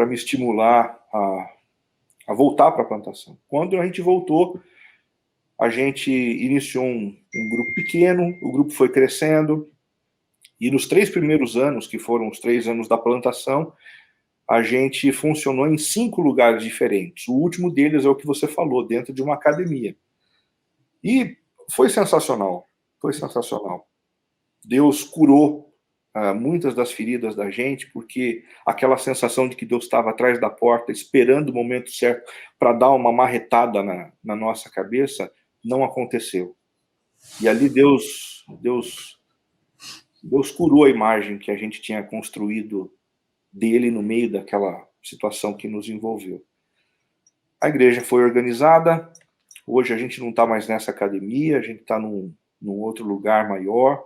me estimular a voltar para a plantação. Quando a gente voltou, a gente iniciou um grupo pequeno, o grupo foi crescendo, e nos 3 primeiros anos, que foram os 3 anos da plantação, a gente funcionou em 5 lugares diferentes. O último deles é o que você falou, dentro de uma academia. E foi sensacional, foi sensacional. Deus curou muitas das feridas da gente, porque aquela sensação de que Deus estava atrás da porta, esperando o momento certo para dar uma marretada na nossa cabeça, não aconteceu. E ali Deus curou a imagem que a gente tinha construído dele no meio daquela situação que nos envolveu. A igreja foi organizada, hoje a gente não está mais nessa academia, a gente está num outro lugar maior.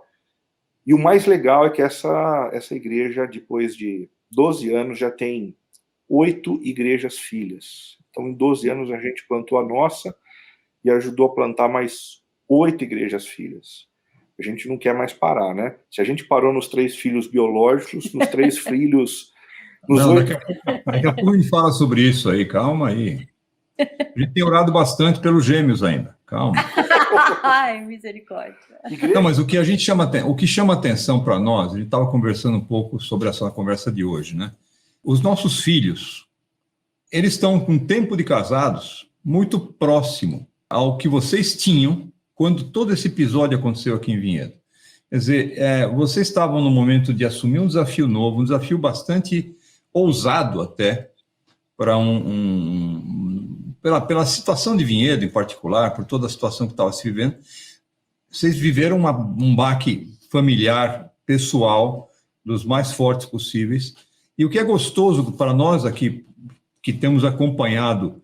E o mais legal é que essa igreja, depois de 12 anos, já tem 8 igrejas filhas. Então, em 12 anos, a gente plantou a nossa e ajudou a plantar mais 8 igrejas filhas. A gente não quer mais parar, né? Se a gente parou nos 3 filhos biológicos, nos 3 filhos... Daqui a pouco a gente fala sobre isso aí, calma aí. A gente tem orado bastante pelos gêmeos ainda, calma. Ai, misericórdia. Não, mas o que chama atenção para nós, a gente estava conversando um pouco sobre essa conversa de hoje, né? Os nossos filhos, eles estão com um tempo de casados muito próximo ao que vocês tinham quando todo esse episódio aconteceu aqui em Vinhedo. Quer dizer, vocês estavam no momento de assumir um desafio novo, um desafio bastante ousado até, para pela situação de Vinhedo em particular, por toda a situação que estava se vivendo. Vocês viveram um baque familiar, pessoal, dos mais fortes possíveis. E o que é gostoso para nós aqui, que temos acompanhado,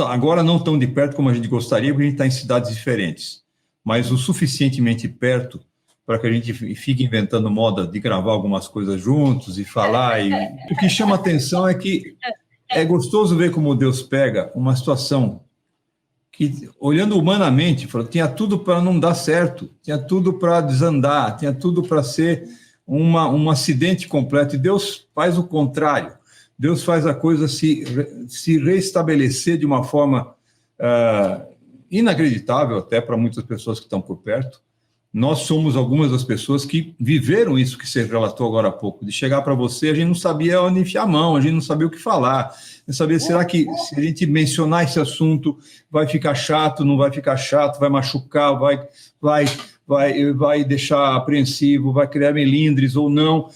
agora não tão de perto como a gente gostaria, porque a gente está em cidades diferentes, mas o suficientemente perto para que a gente fique inventando moda de gravar algumas coisas juntos e falar. E o que chama atenção é que é gostoso ver como Deus pega uma situação que, olhando humanamente, tinha tudo para não dar certo, tinha tudo para desandar, tinha tudo para ser um acidente completo. E Deus faz o contrário. Deus faz a coisa se restabelecer de uma forma inacreditável até para muitas pessoas que estão por perto. Nós somos algumas das pessoas que viveram isso que você relatou agora há pouco, de chegar para você, a gente não sabia onde enfiar a mão, a gente não sabia o que falar, não sabia, será que se a gente mencionar esse assunto vai ficar chato, não vai ficar chato, vai machucar, vai deixar apreensivo, vai criar melindres ou não.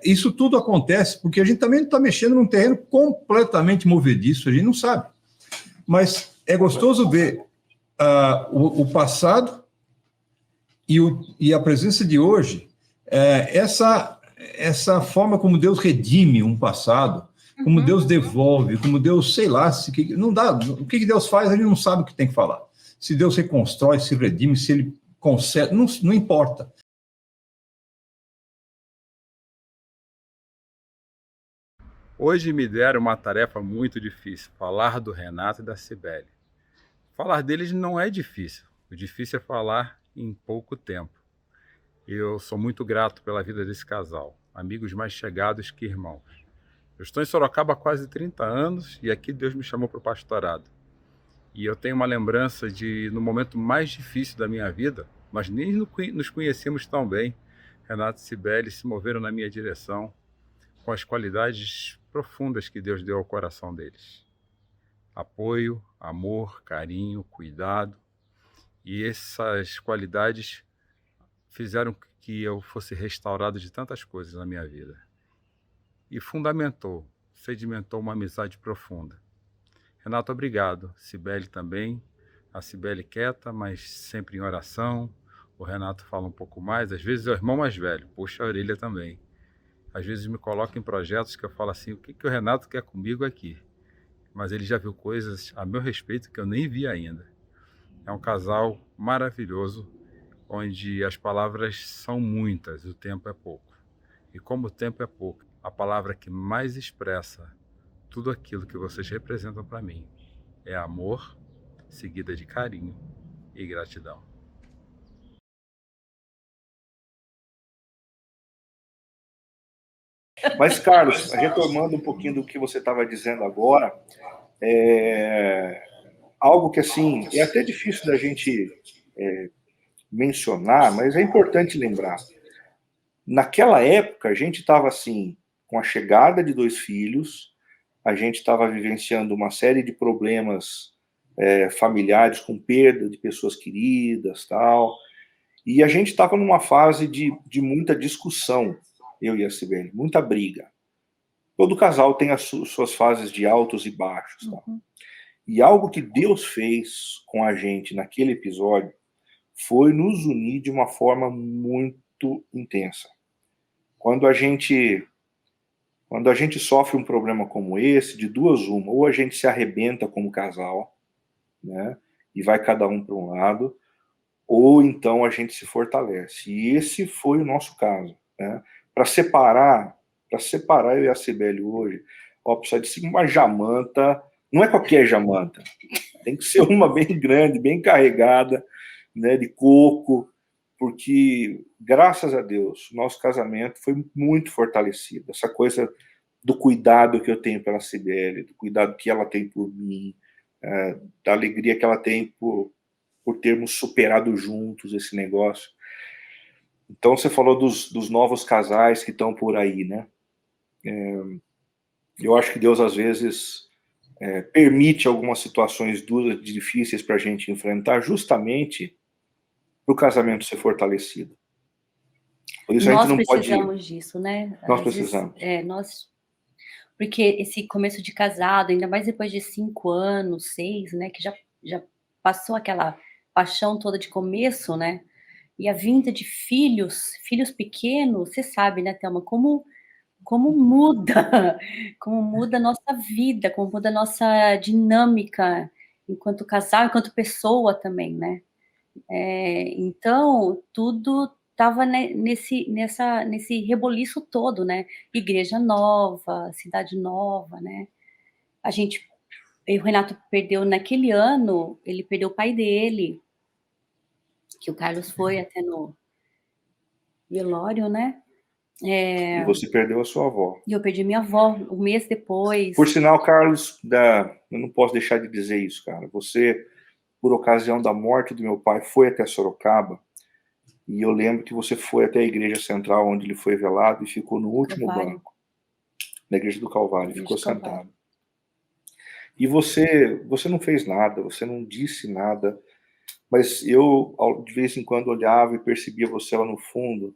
Isso tudo acontece porque a gente também está mexendo num terreno completamente movediço, a gente não sabe. Mas é gostoso ver o passado e a presença de hoje, essa forma como Deus redime um passado, como Deus devolve, como Deus, sei lá, não dá, o que Deus faz, a gente não sabe o que tem que falar. Se Deus reconstrói, se redime, se ele consegue, não importa. Hoje me deram uma tarefa muito difícil, falar do Renato e da Cibele. Falar deles não é difícil, o difícil é falar em pouco tempo. Eu sou muito grato pela vida desse casal, amigos mais chegados que irmãos. Eu estou em Sorocaba há quase 30 anos e aqui Deus me chamou para o pastorado. E eu tenho uma lembrança de, no momento mais difícil da minha vida, nós nem nos conhecemos tão bem, Renato e Cibele se moveram na minha direção com as qualidades profundas que Deus deu ao coração deles. Apoio, amor, carinho, cuidado. E essas qualidades fizeram que eu fosse restaurado de tantas coisas na minha vida. E sedimentou uma amizade profunda. Renato, obrigado. Cibele também. A Cibele quieta, mas sempre em oração. O Renato fala um pouco mais. Às vezes é o irmão mais velho, puxa a orelha também. Às vezes me coloca em projetos que eu falo assim, o que o Renato quer comigo aqui? Mas ele já viu coisas a meu respeito que eu nem vi ainda. É um casal maravilhoso, onde as palavras são muitas, o tempo é pouco. E como o tempo é pouco, a palavra que mais expressa tudo aquilo que vocês representam para mim é amor, seguida de carinho e gratidão. Mas, Carlos, retomando um pouquinho do que você estava dizendo agora, algo que, assim, é até difícil da gente mencionar, mas é importante lembrar. Naquela época, a gente estava, assim, com a chegada de 2 filhos, a gente estava vivenciando uma série de problemas familiares, com perda de pessoas queridas, tal, e a gente estava numa fase de muita discussão, eu e a Cibele, muita briga. Todo casal tem as suas fases de altos e baixos. Tá? E algo que Deus fez com a gente naquele episódio foi nos unir de uma forma muito intensa. Quando a gente sofre um problema como esse, de duas uma, ou a gente se arrebenta como casal, né, e vai cada um para um lado, ou então a gente se fortalece. E esse foi o nosso caso. Né? Para separar eu e a Cibele hoje, precisa de ser uma jamanta, não é qualquer jamanta, tem que ser uma bem grande, bem carregada, né, de coco, porque, graças a Deus, nosso casamento foi muito fortalecido. Essa coisa do cuidado que eu tenho pela Cibele, do cuidado que ela tem por mim, da alegria que ela tem por termos superado juntos esse negócio. Então, você falou dos novos casais que estão por aí, né? Eu acho que Deus, às vezes, permite algumas situações duras, difíceis para a gente enfrentar, justamente para o casamento ser fortalecido. Por isso Nós a gente não precisamos disso, né? Nós precisamos. Porque esse começo de casado, ainda mais depois de 5 anos, 6, né? Que já passou aquela paixão toda de começo, né? E a vinda de filhos pequenos, você sabe, né, Thelma, como muda a nossa vida, como muda a nossa dinâmica enquanto casal, enquanto pessoa também, né? Então, tudo estava nesse reboliço todo, né? Igreja nova, cidade nova, né? O Renato perdeu naquele ano, ele perdeu o pai dele, que o Carlos foi até no velório, né? E você perdeu a sua avó. E eu perdi minha avó um mês depois. Por sinal, Carlos, eu não posso deixar de dizer isso, cara. Você, por ocasião da morte do meu pai, foi até Sorocaba, e eu lembro que você foi até a igreja central, onde ele foi velado, e ficou no último banco, na igreja do Calvário, ficou sentado. E você não fez nada, você não disse nada, Mas eu, de vez em quando, olhava e percebia você lá no fundo.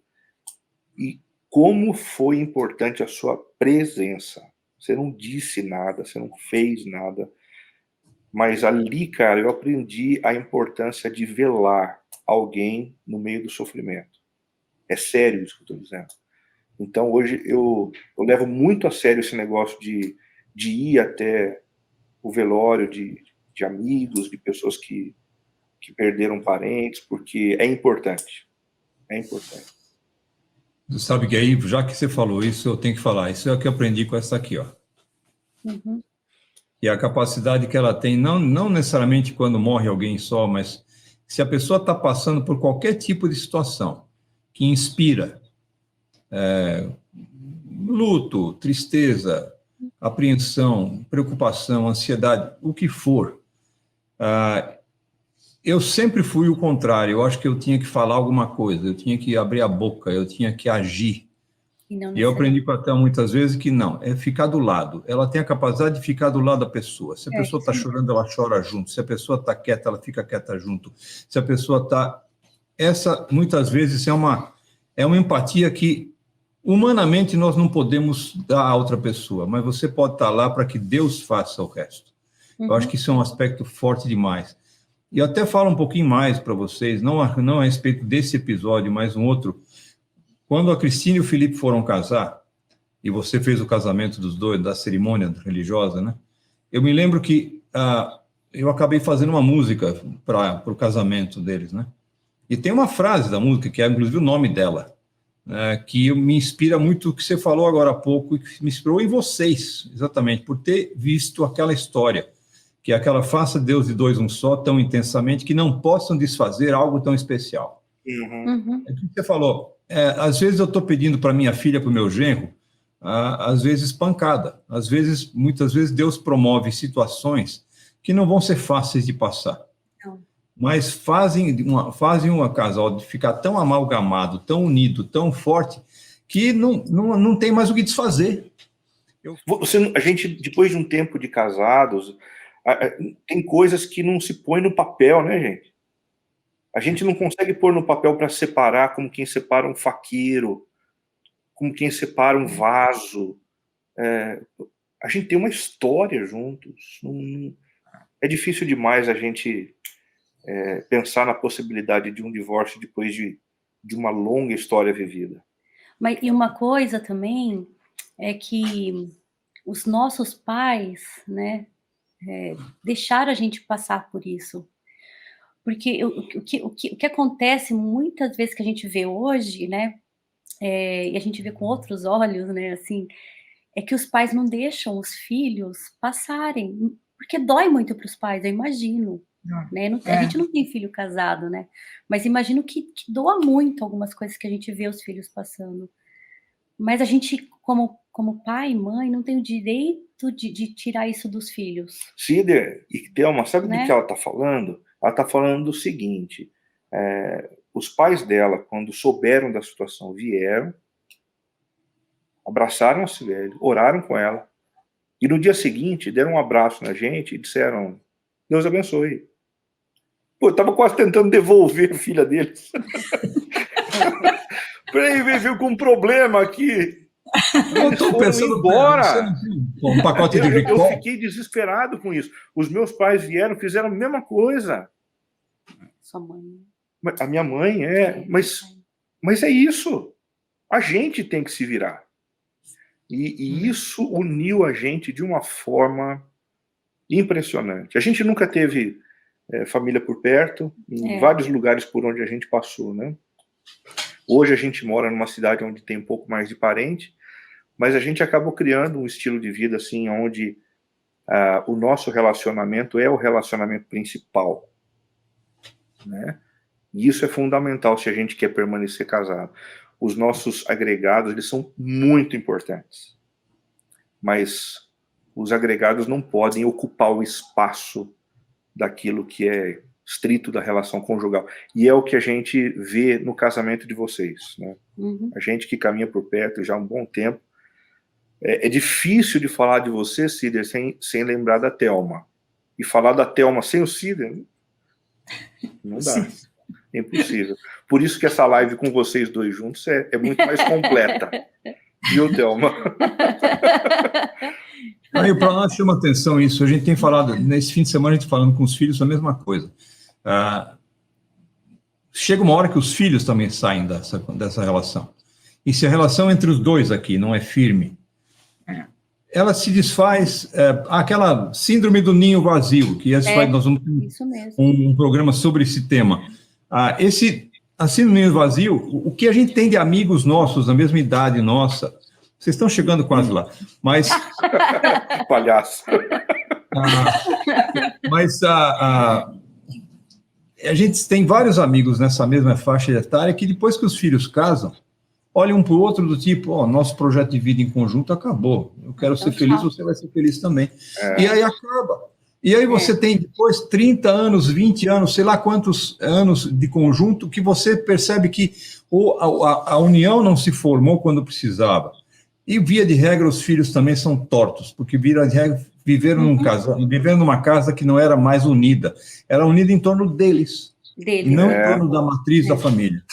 E como foi importante a sua presença. Você não disse nada, você não fez nada. Mas ali, cara, eu aprendi a importância de velar alguém no meio do sofrimento. É sério isso que eu estou dizendo. Então, hoje, eu levo muito a sério esse negócio de ir até o velório de amigos, de pessoas que perderam parentes, porque é importante. É importante. Você sabe que aí, já que você falou isso, eu tenho que falar. Isso é o que eu aprendi com essa aqui, ó. Uhum. E a capacidade que ela tem, não necessariamente quando morre alguém só, mas se a pessoa está passando por qualquer tipo de situação que inspira luto, tristeza, apreensão, preocupação, ansiedade, o que for, eu sempre fui o contrário. Eu acho que eu tinha que falar alguma coisa, eu tinha que abrir a boca, eu tinha que agir. E eu aprendi com a Thelma muitas vezes que não, é ficar do lado. Ela tem a capacidade de ficar do lado da pessoa. Se a pessoa está chorando, ela chora junto. Se a pessoa está quieta, ela fica quieta junto. Se a pessoa está... Essa, muitas vezes, é uma empatia que, humanamente, nós não podemos dar a outra pessoa, mas você pode estar lá para que Deus faça o resto. Eu acho que isso é um aspecto forte demais. E eu até falo um pouquinho mais para vocês, não a respeito desse episódio, mas um outro. Quando a Cristina e o Felipe foram casar, e você fez o casamento dos dois, da cerimônia religiosa, né? Eu me lembro que eu acabei fazendo uma música para o casamento deles, né? E tem uma frase da música, que é inclusive o nome dela, que me inspira muito o que você falou agora há pouco, e que me inspirou em vocês, exatamente, por ter visto aquela história, que é aquela faça Deus de dois um só, tão intensamente, que não possam desfazer algo tão especial. Uhum. É o que você falou. Às vezes eu estou pedindo para minha filha, para o meu genro, às vezes pancada. Muitas vezes Deus promove situações que não vão ser fáceis de passar. Não. Mas fazem um casal de ficar tão amalgamado, tão unido, tão forte, que não tem mais o que desfazer. A gente, depois de um tempo de casados, tem coisas que não se põe no papel, né, gente? A gente não consegue pôr no papel para separar, como quem separa um faqueiro, como quem separa um vaso. A gente tem uma história juntos. É difícil demais a gente pensar na possibilidade de um divórcio depois de uma longa história vivida. E uma coisa também é que os nossos pais, né, deixaram a gente passar por isso. Porque o que acontece muitas vezes que a gente vê hoje, né, e a gente vê com outros olhos, né, assim, é que os pais não deixam os filhos passarem, porque dói muito para os pais, eu imagino, né, a gente não tem filho casado, né, mas imagino que doa muito algumas coisas que a gente vê os filhos passando. Mas a gente, como pai e mãe, não tem o direito de tirar isso dos filhos. Cider e Thelma, sabe do que ela está falando? Ela está falando do seguinte, os pais dela, quando souberam da situação, vieram, abraçaram a Cibele, oraram com ela, e no dia seguinte deram um abraço na gente e disseram, Deus abençoe. Pô, eu estava quase tentando devolver a filha deles. Peraí, veio com um problema aqui. Eu estou pensando embora. Um pacote de eu fiquei desesperado com isso. Os meus pais vieram, fizeram a mesma coisa. Sua mãe. A minha mãe mas é isso. A gente tem que se virar. E isso uniu a gente de uma forma impressionante. A gente nunca teve família por perto, em vários lugares por onde a gente passou, né? Hoje a gente mora numa cidade onde tem um pouco mais de parente, mas a gente acabou criando um estilo de vida assim, onde o nosso relacionamento é o relacionamento principal, né? E isso é fundamental se a gente quer permanecer casado. Os nossos agregados, eles são muito importantes, mas os agregados não podem ocupar o espaço daquilo que é estrito da relação conjugal. E é o que a gente vê no casamento de vocês, né? A gente que caminha por perto já há um bom tempo. É difícil de falar de você, Cider, sem lembrar da Thelma. E falar da Thelma sem o Cider Não dá. É impossível. Por isso que essa live com vocês dois juntos é muito mais completa. Viu, Thelma? Aí, para nós chama atenção isso. A gente tem falado, nesse fim de semana, a gente falando com os filhos a mesma coisa. Chega uma hora que os filhos também saem dessa relação. E se a relação entre os dois aqui não é firme, ela se desfaz, aquela síndrome do ninho vazio, que nós vamos ter um programa sobre esse tema. A síndrome do ninho vazio, o que a gente tem de amigos nossos, da mesma idade nossa, vocês estão chegando quase lá, mas... Palhaço. Mas a gente tem vários amigos nessa mesma faixa etária que depois que os filhos casam, olham um para o outro do tipo, nosso projeto de vida em conjunto acabou, eu quero ser feliz, você vai ser feliz também. E aí acaba. E aí você tem depois 30 anos, 20 anos, sei lá quantos anos de conjunto, que você percebe que a união não se formou quando precisava. E via de regra os filhos também são tortos, porque via de regra viveram numa casa que não era mais unida, era unida em torno deles, e não em torno da matriz da família.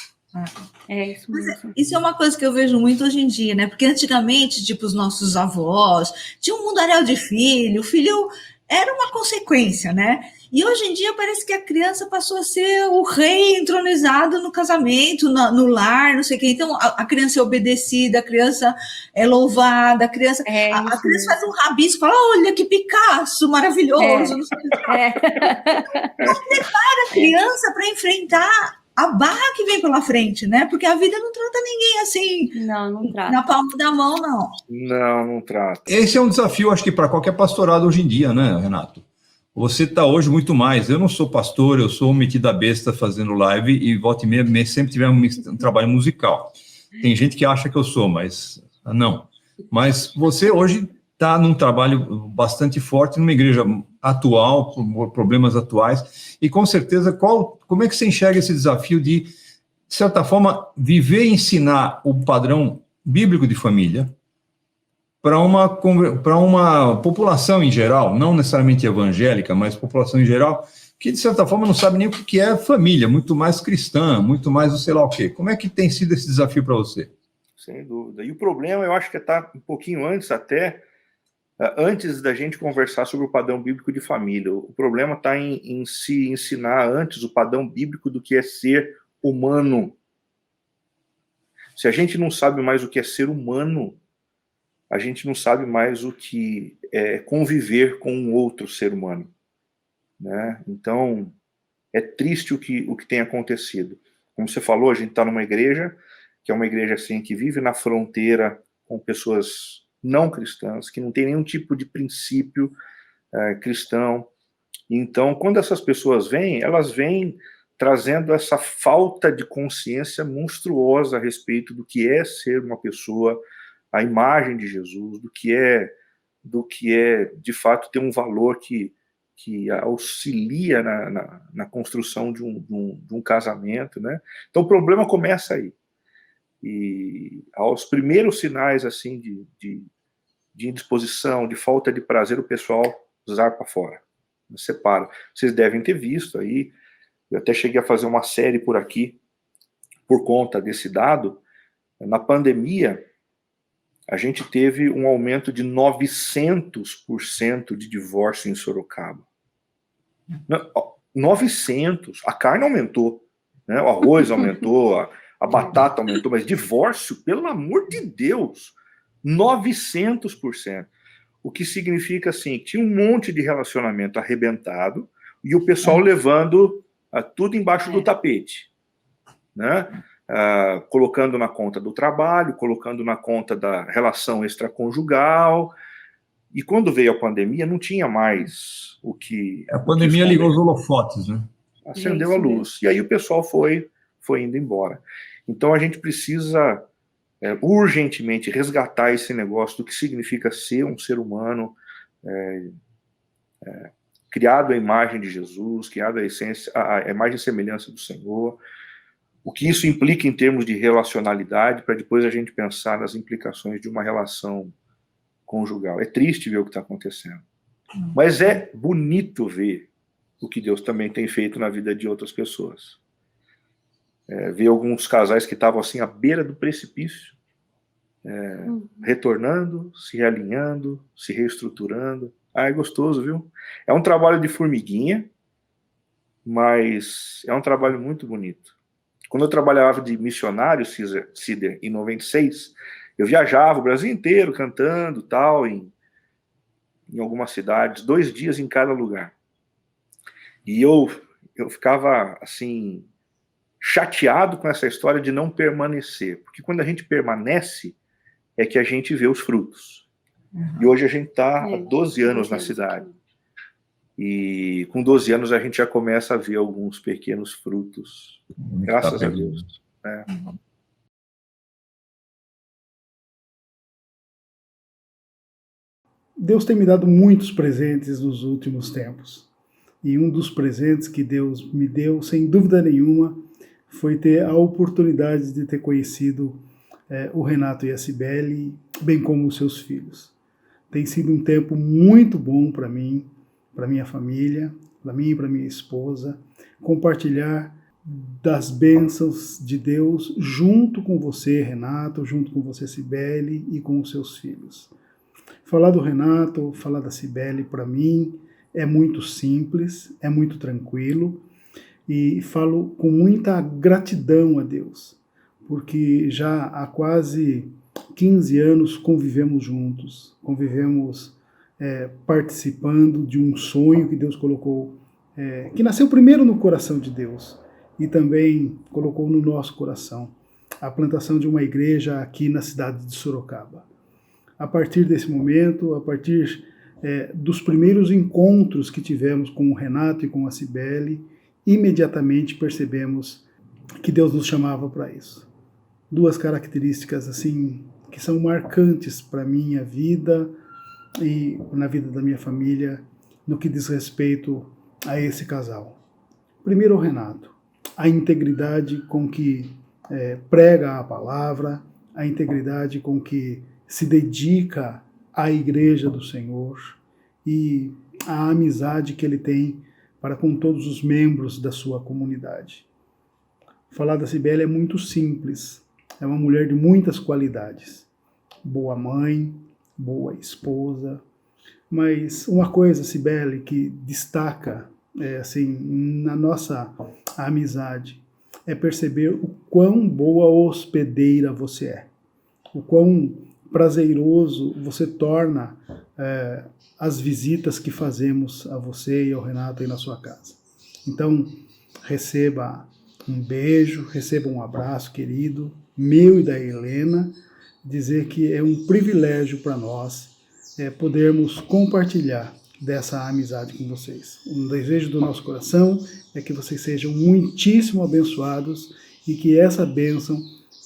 Isso mesmo. Isso é uma coisa que eu vejo muito hoje em dia, né? Porque antigamente, tipo, os nossos avós tinham um mundaréu de filho, o filho era uma consequência, né? E hoje em dia parece que a criança passou a ser o rei entronizado no casamento, no lar, não sei o quê. Então, a criança é obedecida, a criança é louvada, a criança faz um rabisco, fala, olha que Picasso maravilhoso. Não sei o quê. Não prepara a criança para enfrentar a barra que vem pela frente, né? Porque a vida não trata ninguém assim, não trata. Na palma da mão, não. Não trata. Esse é um desafio, acho que para qualquer pastorado hoje em dia, né, Renato? Você está hoje muito mais. Eu não sou pastor, eu sou um metido a besta fazendo live e volta e meia sempre tivemos um trabalho musical. Tem gente que acha que eu sou, mas não. Mas você hoje está num trabalho bastante forte numa igreja atual, por problemas atuais, e com certeza, como é que você enxerga esse desafio de certa forma, viver e ensinar o padrão bíblico de família para uma população em geral, não necessariamente evangélica, mas população em geral, que, de certa forma, não sabe nem o que é família, muito mais cristã, muito mais o sei lá o quê. Como é que tem sido esse desafio para você? Sem dúvida. E o problema, eu acho que está um pouquinho antes da gente conversar sobre o padrão bíblico de família. O problema está em se ensinar antes o padrão bíblico do que é ser humano. Se a gente não sabe mais o que é ser humano, a gente não sabe mais o que é conviver com um outro ser humano, né? Então, é triste o que tem acontecido. Como você falou, a gente está numa igreja, que é uma igreja assim, que vive na fronteira com pessoas não cristãs, que não tem nenhum tipo de princípio cristão. Então, quando essas pessoas vêm, elas vêm trazendo essa falta de consciência monstruosa a respeito do que é ser uma pessoa à imagem de Jesus, do que é de fato ter um valor que auxilia na construção de um casamento, né? Então o problema começa aí. E aos primeiros sinais assim de indisposição, de falta de prazer, o pessoal zarpa fora, separa. Vocês devem ter visto aí, eu até cheguei a fazer uma série por aqui, por conta desse dado. Na pandemia, a gente teve um aumento de 900% de divórcio em Sorocaba. 900%. A carne aumentou, né? O arroz aumentou, a batata aumentou, mas divórcio, pelo amor de Deus, 900%. O que significa, assim, que tinha um monte de relacionamento arrebentado e o pessoal levando tudo embaixo do tapete, né? Colocando na conta do trabalho, colocando na conta da relação extraconjugal. E quando veio a pandemia, não tinha mais o que... A pandemia ligou os holofotes, né? Acendeu a luz. E aí o pessoal foi indo embora. Então a gente precisa urgentemente resgatar esse negócio do que significa ser um ser humano criado à imagem de Jesus, criado à imagem e semelhança do Senhor. O que isso implica em termos de relacionalidade, para depois a gente pensar nas implicações de uma relação conjugal. É triste ver o que está acontecendo. Mas é bonito ver o que Deus também tem feito na vida de outras pessoas. Ver alguns casais que estavam assim à beira do precipício, retornando, se realinhando, se reestruturando. É gostoso, viu? É um trabalho de formiguinha, mas é um trabalho muito bonito. Quando eu trabalhava de missionário, Cider, em 96, eu viajava o Brasil inteiro cantando, tal, em algumas cidades, 2 dias em cada lugar. E eu ficava, assim, chateado com essa história de não permanecer. Porque quando a gente permanece, é que a gente vê os frutos. E hoje a gente está há 12 anos na cidade. E com 12 anos a gente já começa a ver alguns pequenos frutos. Graças a Deus. Deus tem me dado muitos presentes nos últimos tempos. E um dos presentes que Deus me deu, sem dúvida nenhuma, foi ter a oportunidade de ter conhecido o Renato e a Cibele, bem como os seus filhos. Tem sido um tempo muito bom para mim, para minha família, para mim e para minha esposa, compartilhar das bênçãos de Deus junto com você, Renato, junto com você, Cibele, e com os seus filhos. Falar do Renato, falar da Cibele, para mim, é muito simples, é muito tranquilo, e falo com muita gratidão a Deus, porque já há quase 15 anos convivemos juntos, convivemos participando de um sonho que Deus colocou, que nasceu primeiro no coração de Deus e também colocou no nosso coração, a plantação de uma igreja aqui na cidade de Sorocaba. A partir desse momento, a partir dos primeiros encontros que tivemos com o Renato e com a Cibele, imediatamente percebemos que Deus nos chamava para isso. 2 características assim que são marcantes para a minha vida e na vida da minha família no que diz respeito a esse casal. Primeiro, o Renato, a integridade com que prega a palavra, a integridade com que se dedica à igreja do Senhor e a amizade que ele tem para com todos os membros da sua comunidade. Falar da Cibele é muito simples. É uma mulher de muitas qualidades. Boa mãe, boa esposa. Mas uma coisa, Cibele, que destaca assim, na nossa amizade é perceber o quão boa hospedeira você é. O quão prazeroso você torna as visitas que fazemos a você e ao Renato aí na sua casa. Então, receba um beijo, receba um abraço querido, meu e da Helena, dizer que é um privilégio para nós podermos compartilhar dessa amizade com vocês. Um desejo do nosso coração é que vocês sejam muitíssimo abençoados e que essa bênção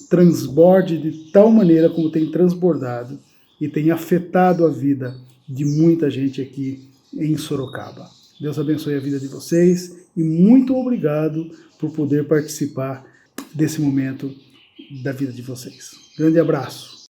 transborde de tal maneira como tem transbordado e tem afetado a vida de muita gente aqui em Sorocaba. Deus abençoe a vida de vocês e muito obrigado por poder participar desse momento da vida de vocês. Grande abraço.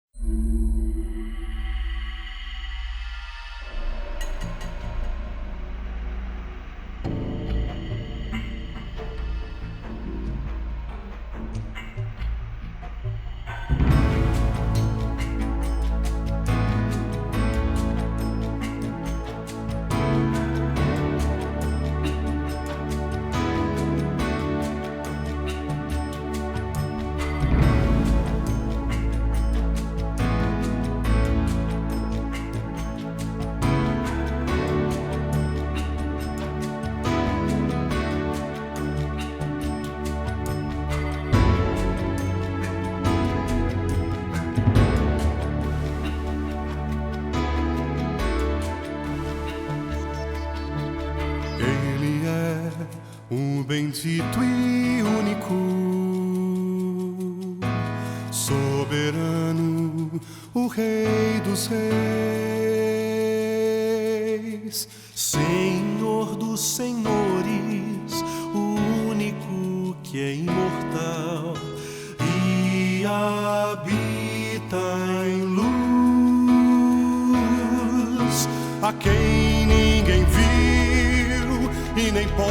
bendito e único, soberano, o Rei dos Reis, Senhor dos Senhores, o único que é imortal e habita em luz, a quem ninguém viu e nem pode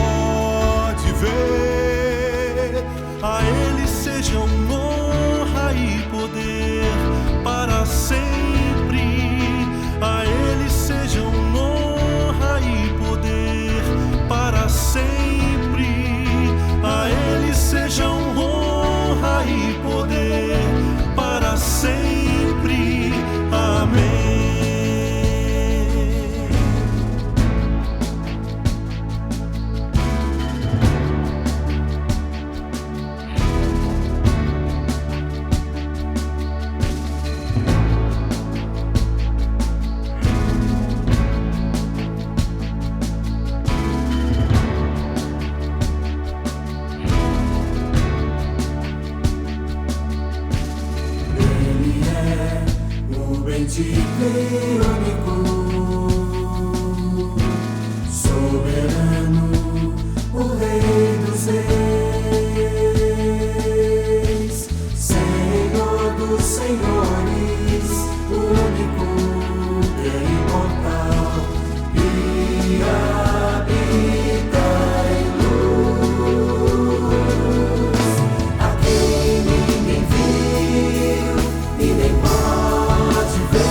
Rei único, soberano, o Rei dos reis, Senhor dos senhores, único que é imortal e habita em luz, a quem ninguém viu e nem pode ver.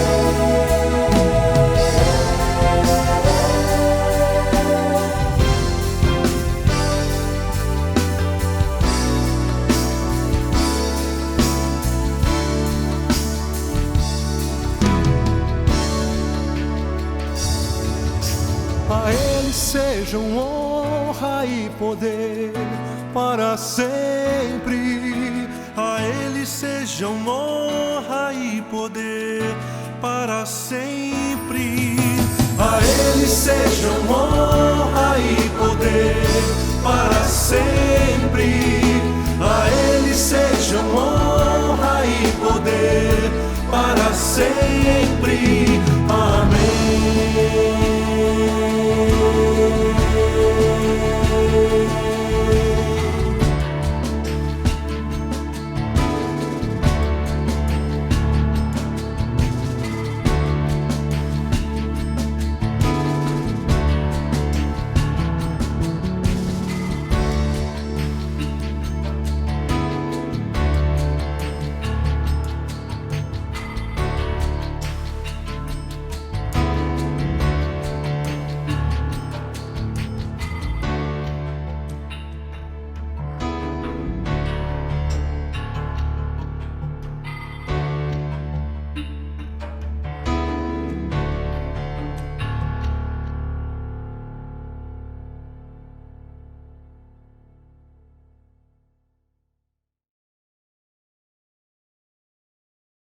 A Ele sejam honra e poder para sempre. A Ele sejam honra e poder para sempre. A Ele sejam honra